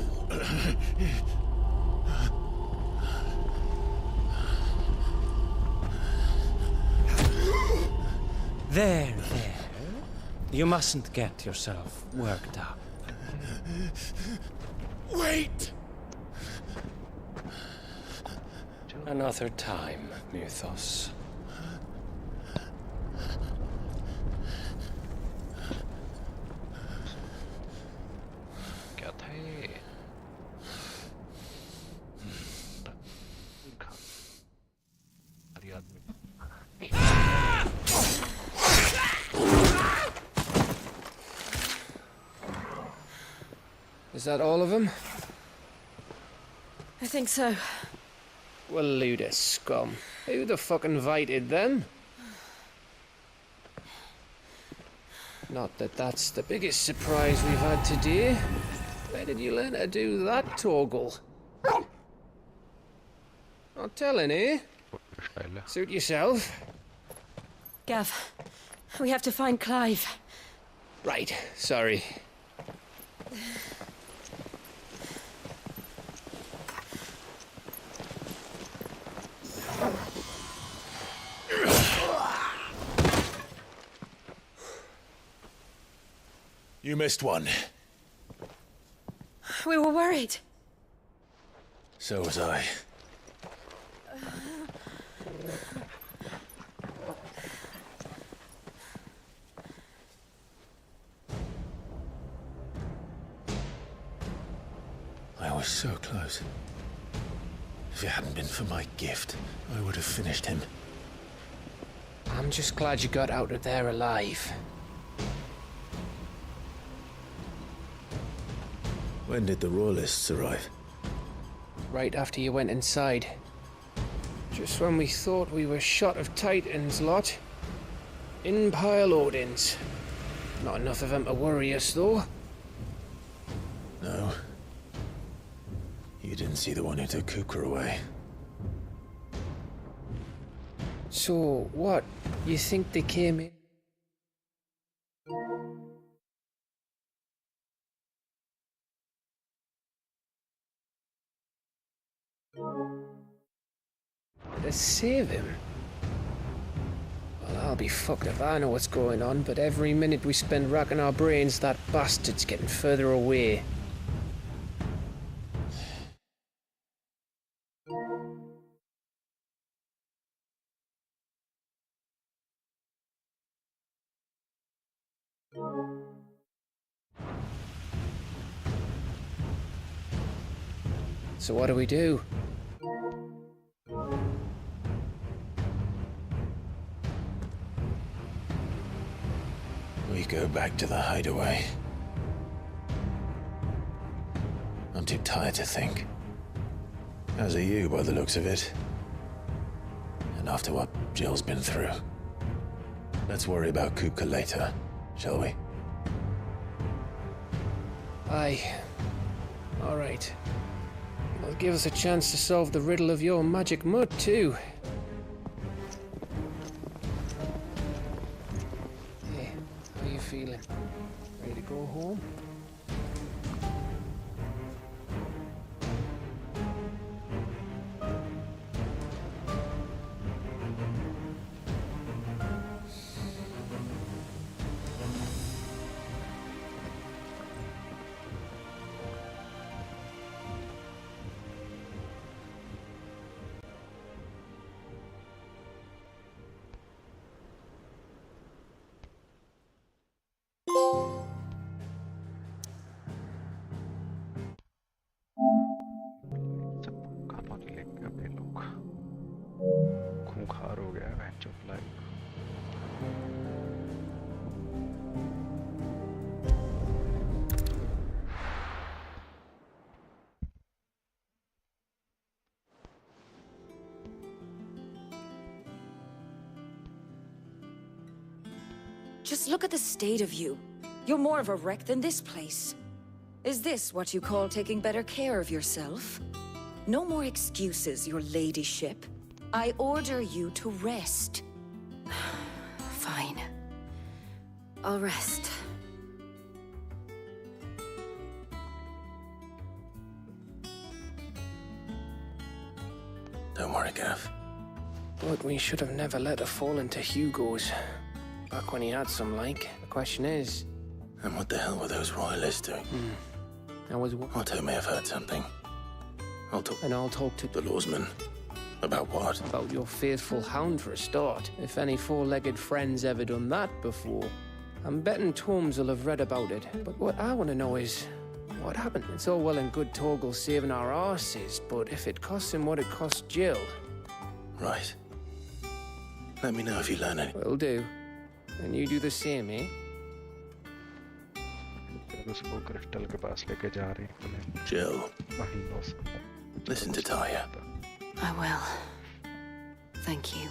There. You mustn't get yourself worked up. Wait! Another time, Mythos. क्या था ये? हरी आदमी. Is that all of them? I think so. Well, load of scum. Who the fuck invited them? Not that that's the biggest surprise we've had today. Where did you learn to do that, Torgal? Not telling, eh? Suit yourself. Gav, we have to find Clive. Right, sorry. You missed one. We were worried. So was I. I was so close. If it hadn't been for my gift, I would have finished him. I'm just glad you got out of there alive. When did the Royalists arrive? Right after you went inside. Just when we thought we were shot of Titans, lot. In pile Odins. Not enough of them to worry us, though. No. You didn't see the one who took Kupka away. So, what? You think they came in? To save him? Well, I'll be fucked if I know what's going on, but every minute we spend racking our brains, that bastard's getting further away. So what do we do? We go back to the hideaway. I'm too tired to think. As are you, by the looks of it. And after what Jill's been through. Let's worry about Kupka later, shall we? Aye. All right. It'll give us a chance to solve the riddle of your magic mud, too. Hey, how you feeling? Ready to go home? खूंखार हो गया है चुपलाई. Just look at the state of you. You're more of a wreck than this place. Is this what you call taking better care of yourself? No more excuses, your ladyship. I order you to rest. Fine. I'll rest. Don't worry, Gav. But we should have never let her fall into Hugo's. Back when he had some, like. The question is... And what the hell were those royalists doing? I was... Otto may have heard something. I'll talk... And I'll talk to... the lawsman. About what? About your faithful hound for a start. If any four-legged friend's ever done that before. I'm betting Torms will have read about it. But what I want to know is, what happened? It's all well and good Torgal saving our arses, but if it costs him what it cost Jill... Right. Let me know if you learn it. Will do. And you do the same, eh? उसको crystal के पास लेके जा रही है। Jill, listen to Taya. I will. Thank you.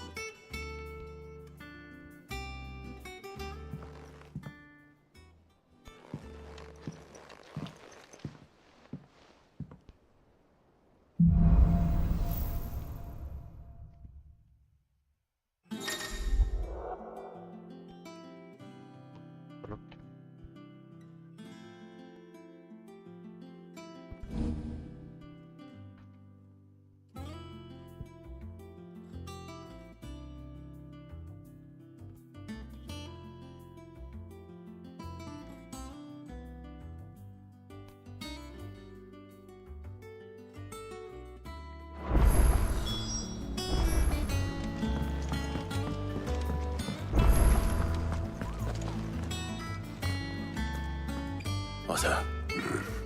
Otto.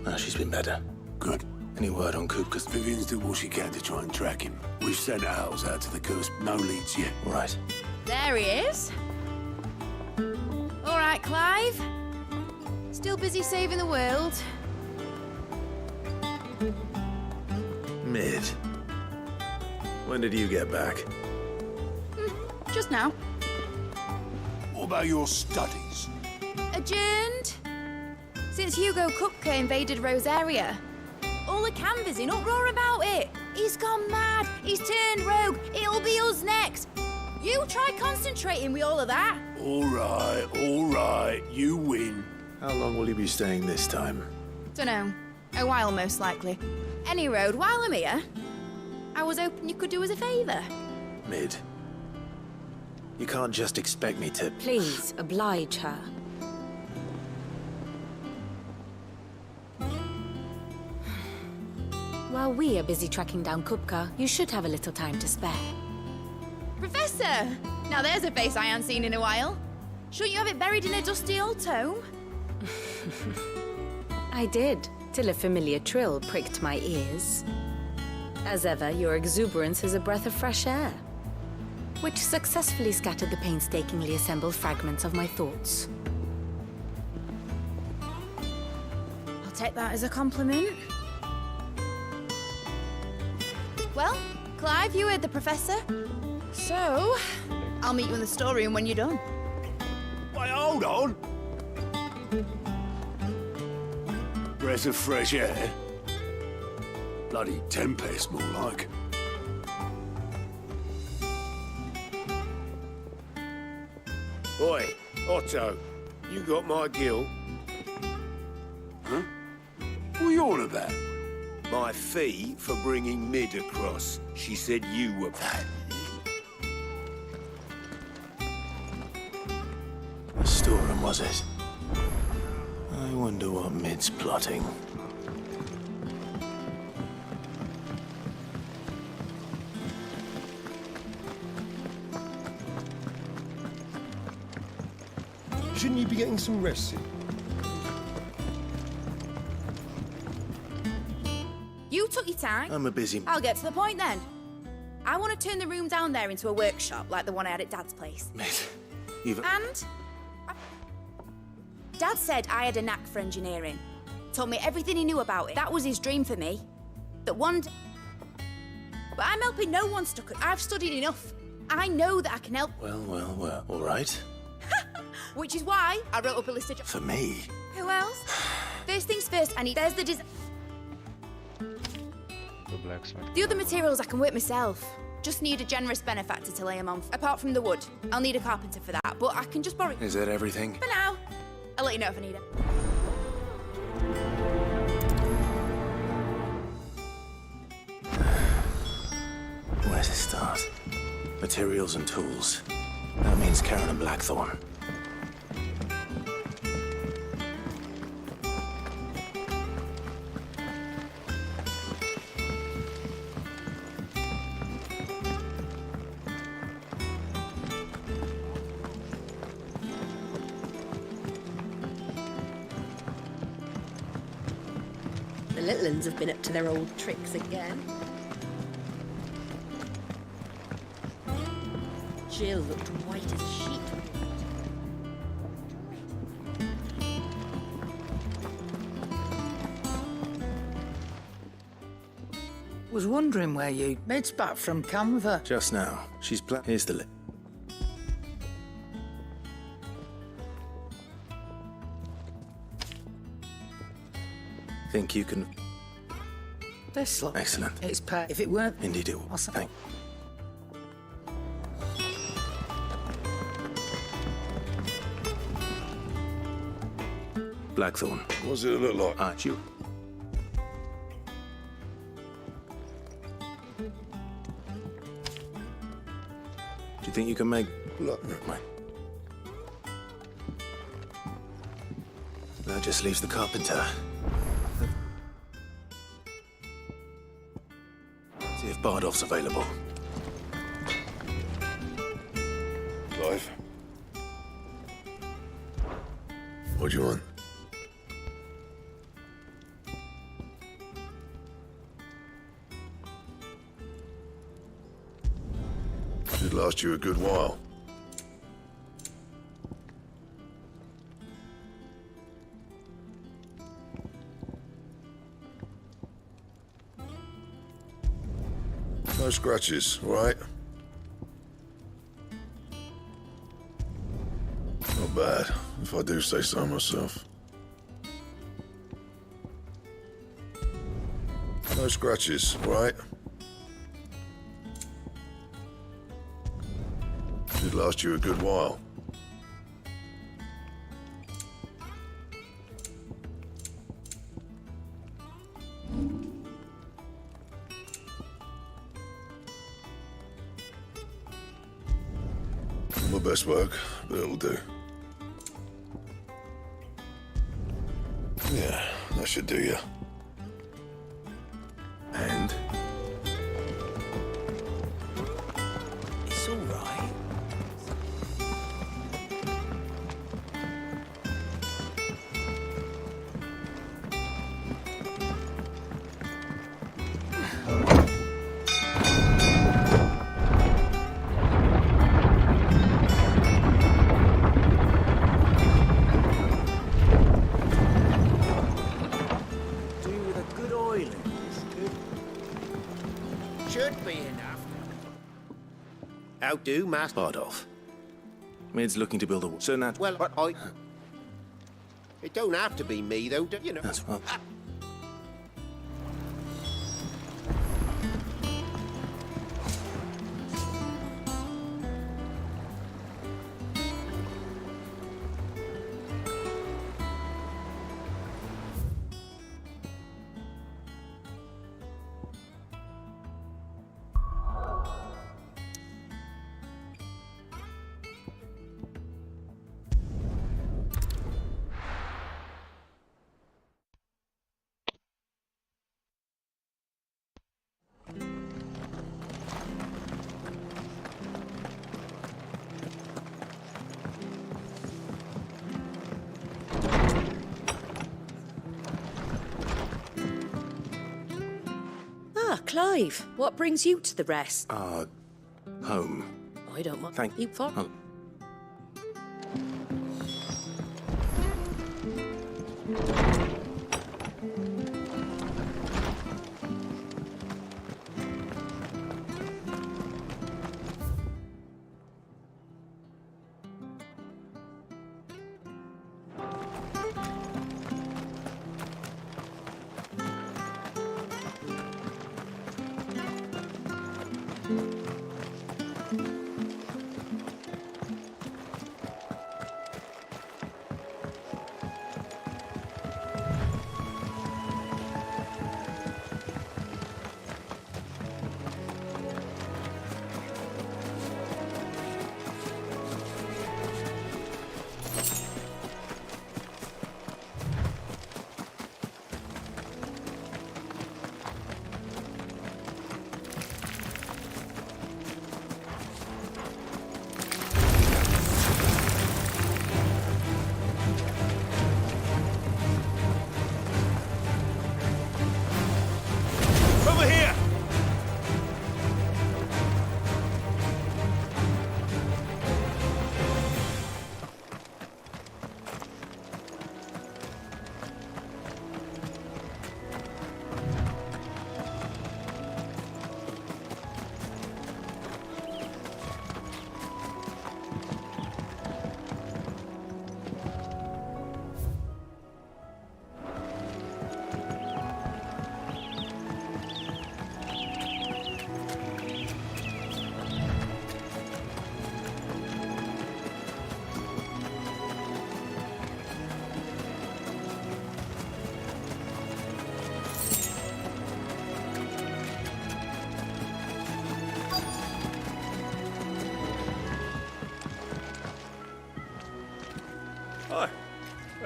Now she's been better. Good. Any word on Kupka? Vivian's doing all she can to try and track him. We've sent owls out to the coast. No leads yet. Right. There he is. All right, Clive. Still busy saving the world. Mid. When did you get back? Just now. What about your studies? Adjourned. Since Hugo Kupka invaded Rosaria. All the canvassers in uproar about it. He's gone mad. He's turned rogue. It'll be us next. You try concentrating with all of that. All right. You win. How long will you be staying this time? Dunno. A while, most likely. Any road, while I'm here, I was hoping you could do us a favour. Mid. You can't just expect me to... Please, oblige her. While we are busy tracking down Kupka, you should have a little time to spare. Professor! Now there's a face I haven't seen in a while. Shouldn't you have it buried in a dusty old tome? I did, till a familiar trill pricked my ears. As ever, your exuberance is a breath of fresh air, which successfully scattered the painstakingly assembled fragments of my thoughts. I'll take that as a compliment. Well, Clive, you heard the Professor. So, I'll meet you in the storeroom when you're done. Wait, hold on! Breath of fresh air? Bloody tempest, more like. Oi, Otto, you got my gill? Huh? What are you on about? My fee for bringing Mid across. She said you were that. A storeroom, was it? I wonder what Mid's plotting. Shouldn't you be getting some rest soon? You took your time. I'm a busy... I'll get to the point then. I want to turn the room down there into a workshop like the one I had at Dad's place. Mid, you've... And... Dad said I had a knack for engineering. Told me everything he knew about it. That was his dream for me. That one day... But I'm helping no one stuck at... I've studied enough. I know that I can help. Well, all right. Which is why I wrote up a list of... For me? Who else? First things first, I need... There's the blacksmith. The other materials I can work myself. Just need a generous benefactor to lay them on. Apart from the wood. I'll need a carpenter for that, but I can just borrow... Is that everything? For now. I'll let you know if I need it. Where to start? Materials and tools. That means Karen and Blackthorn. little uns have been up to their old tricks again. Jill looked white as a sheet. Was wondering where you... Maid's back from Canva. Just now. She's Here's the list. Think you can... This look. Excellent. It's pet. If it weren't... Indeed it will. Thank. Blackthorn. What does it look like? You. Do you think you can make... Look. Right. That just leaves the carpenter. See if Bardolph's available. Clive. What do you want? Should last you a good while. No scratches, all right? Not bad, if I do say so myself. No scratches, all right? Should last you a good while. My best work, but it'll do. Yeah, that should do you. And? It's all right. How do, Master Bardolph. Maid's looking to build a... So now... Well, but I... It don't have to be me, though, you know. That's well... Clive, what brings you to the rest? Home. I don't want Thank you for. Oh.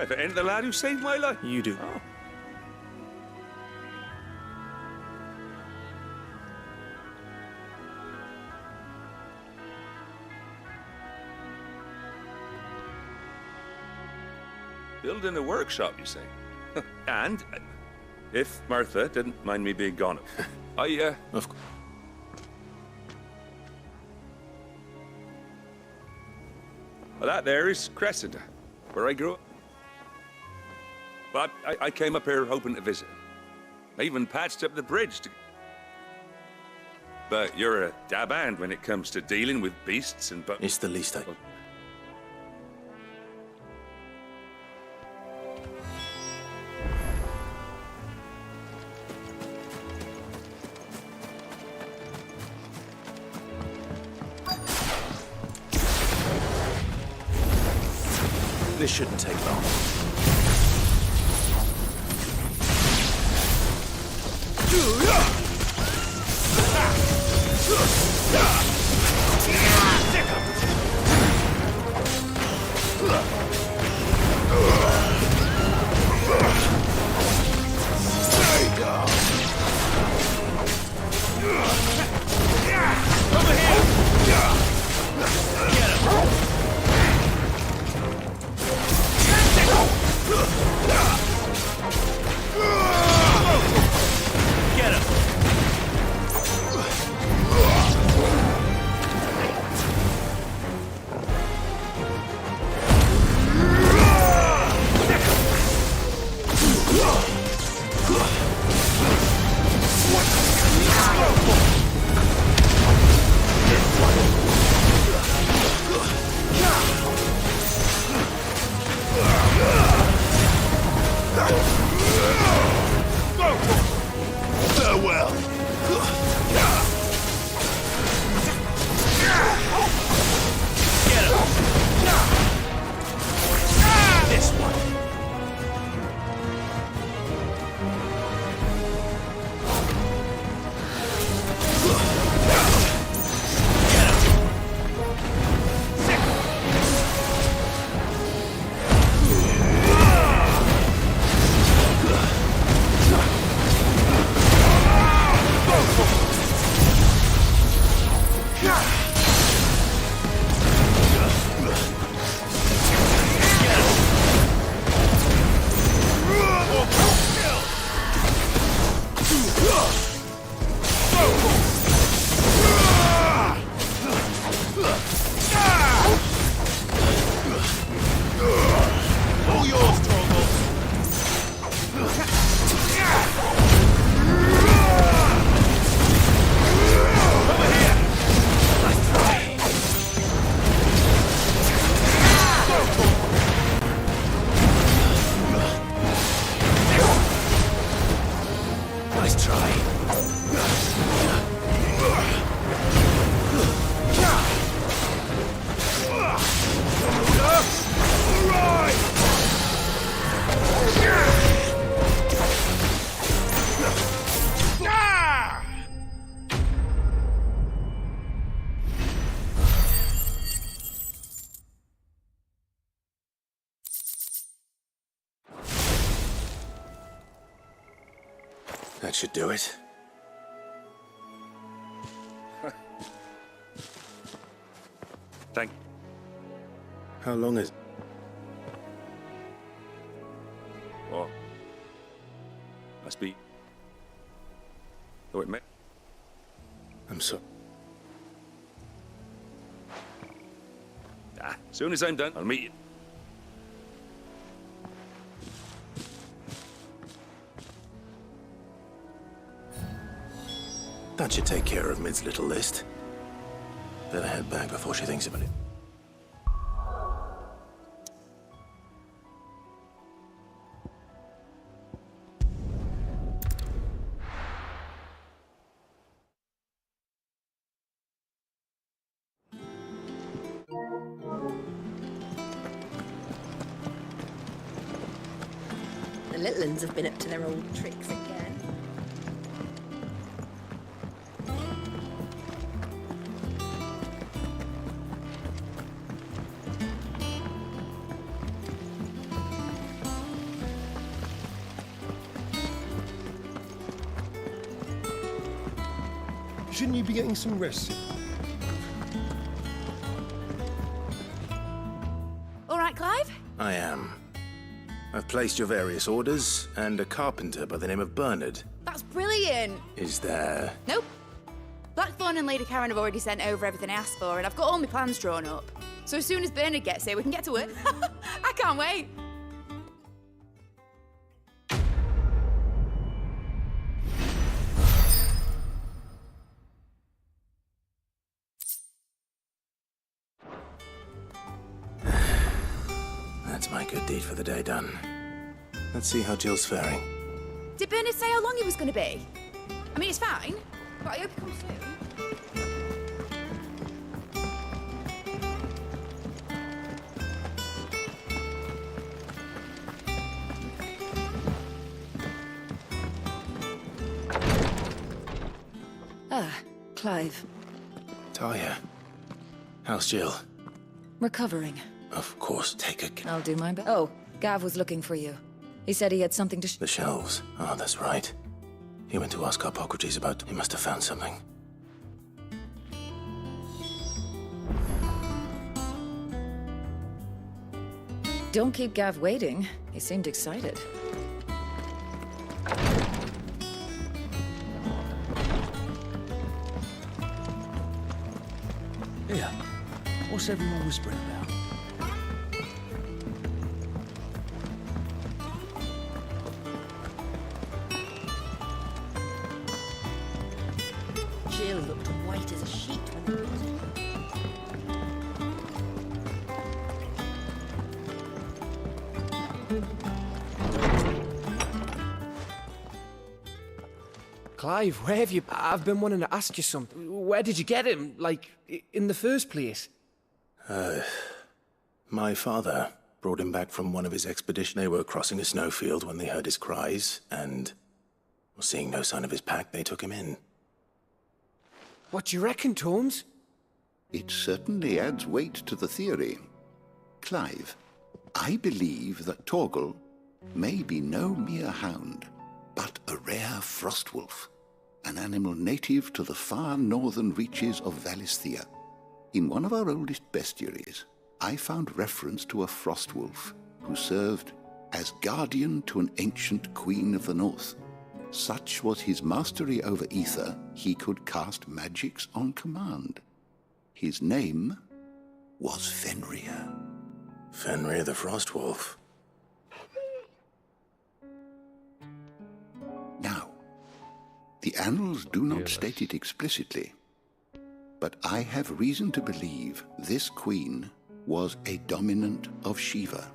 If it ain't the lad who saved my life. You do. Oh. Building a workshop, you say? And, if Martha didn't mind me being gone, Of course. Well, that there is Cressida, where I grew up. But I came up here hoping to visit. I even patched up the bridge to... But you're a dab hand when it comes to dealing with beasts and... It's the least I... This shouldn't take long. That should do it. Thank... How long is... Oh. Must be... Oh, it may... I'm sorry. Soon as I'm done, I'll meet you. That should take care of Mid's little list. Better head back before she thinks about it. The little uns have been up to their old tricks again. Shouldn't you be getting some rest? All right, Clive? I am. I've placed your various orders, and a carpenter by the name of Bernard. That's brilliant. Is there... Nope. Blackthorn and Lady Karen have already sent over everything I asked for, and I've got all my plans drawn up. So as soon as Bernard gets here, we can get to work. I can't wait. That's my good deed for the day done. Let's see how Jill's faring. Did Bernard say how long he was going to be? I mean, it's fine, but I hope he comes soon. Ah, Clive. Talia. How's Jill? Recovering. Of course, take a... I'll do my best. Oh, Gav was looking for you. He said he had something to The shelves. Oh, that's right. He went to ask Harpocrates about... He must have found something. Don't keep Gav waiting. He seemed excited. Here, what's everyone whispering about? Jill looked white as a sheet when they brought her. Clive, where have you... I've been wanting to ask you something. Where did you get him? Like, in the first place? My father brought him back from one of his expeditions. They were crossing a snowfield when they heard his cries, and... seeing no sign of his pack, they took him in. What do you reckon, Torms? It certainly adds weight to the theory. Clive, I believe that Torgal may be no mere hound, but a rare frostwolf, an animal native to the far northern reaches of Valisthea. In one of our oldest bestiaries, I found reference to a frostwolf who served as guardian to an ancient queen of the north. Such was his mastery over ether, he could cast magics on command. His name was Fenrir. Fenrir the Frostwolf. Now, the annals do not state it explicitly, but I have reason to believe this queen was a dominant of Shiva,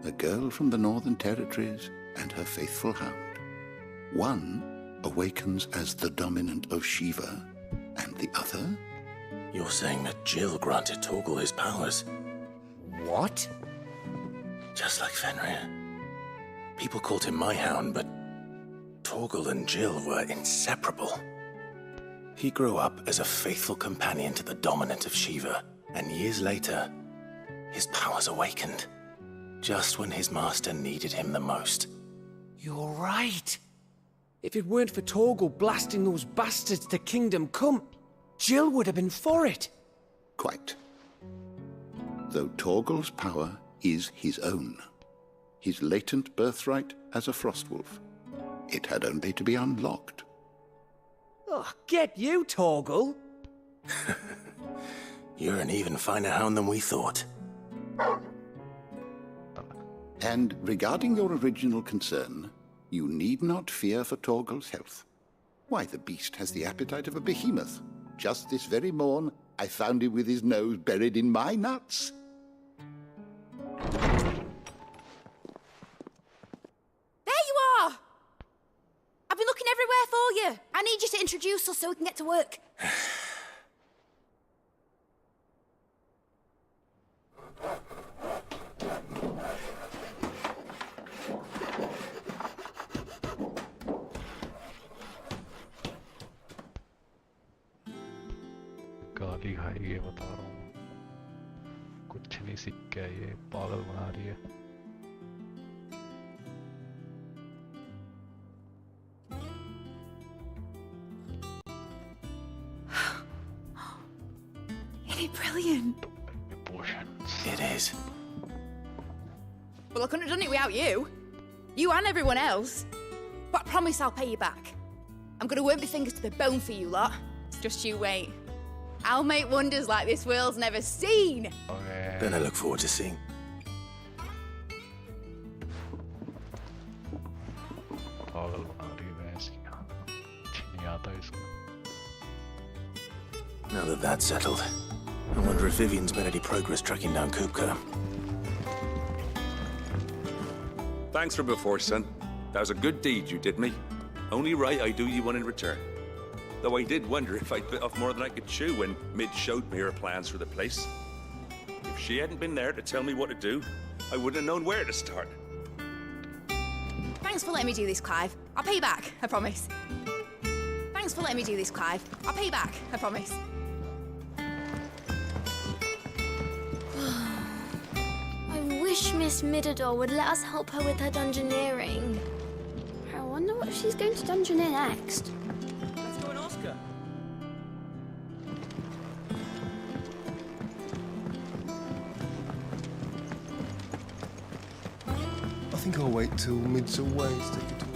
a girl from the Northern Territories and her faithful hound. One awakens as the dominant of Shiva, and the other... You're saying that Jill granted Torgal his powers? What? Just like Fenrir. People called him my hound, but Torgal and Jill were inseparable. He grew up as a faithful companion to the dominant of Shiva, and years later, his powers awakened, just when his master needed him the most. You're right. If it weren't for Torgal blasting those bastards to Kingdom Come, Jill would have been for it. Quite. Though Torgal's power is his own, his latent birthright as a Frostwolf, it had only to be unlocked. Oh, get you, Torgal! You're an even finer hound than we thought. And regarding your original concern, you need not fear for Torgal's health. Why, the beast has the appetite of a behemoth. Just this very morn, I found him with his nose buried in my nuts. There you are! I've been looking everywhere for you. I need you to introduce us so we can get to work. गाली खाई ये बता रहा हूँ कुछ नहीं सीख के ये पागल बना रही है Isn't it brilliant? It is. Well, I couldn't have done it without you. You and everyone else. But I promise I'll pay you back. I'm gonna work my fingers to the bone for you lot. Just you wait. I'll make wonders like this world's never seen. Okay. Then I look forward to seeing. पागल बना रही है भैंस की। नहीं आता इसको। Now that that's settled, I wonder if Vivian's made any progress tracking down Kupka. Thanks from before, son. That was a good deed you did me. Only right I do you one in return. Though I did wonder if I'd bit off more than I could chew when Mid showed me her plans for the place. If she hadn't been there to tell me what to do, I wouldn't have known where to start. Thanks for letting me do this, Clive. I'll pay you back, I promise. Thanks for letting me do this, Clive. I'll pay you back, I promise. I wish Miss Midador would let us help her with her dungeoneering. I wonder what she's going to dungeoneer next. Let's go and ask her. I think I'll wait till Mid's away to take it to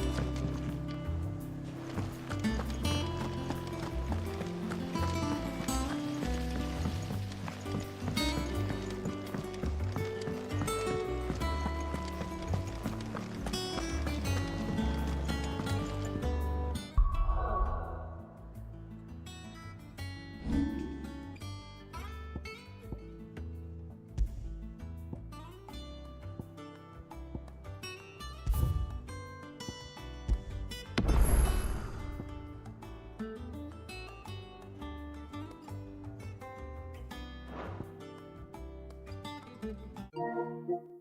Thank you.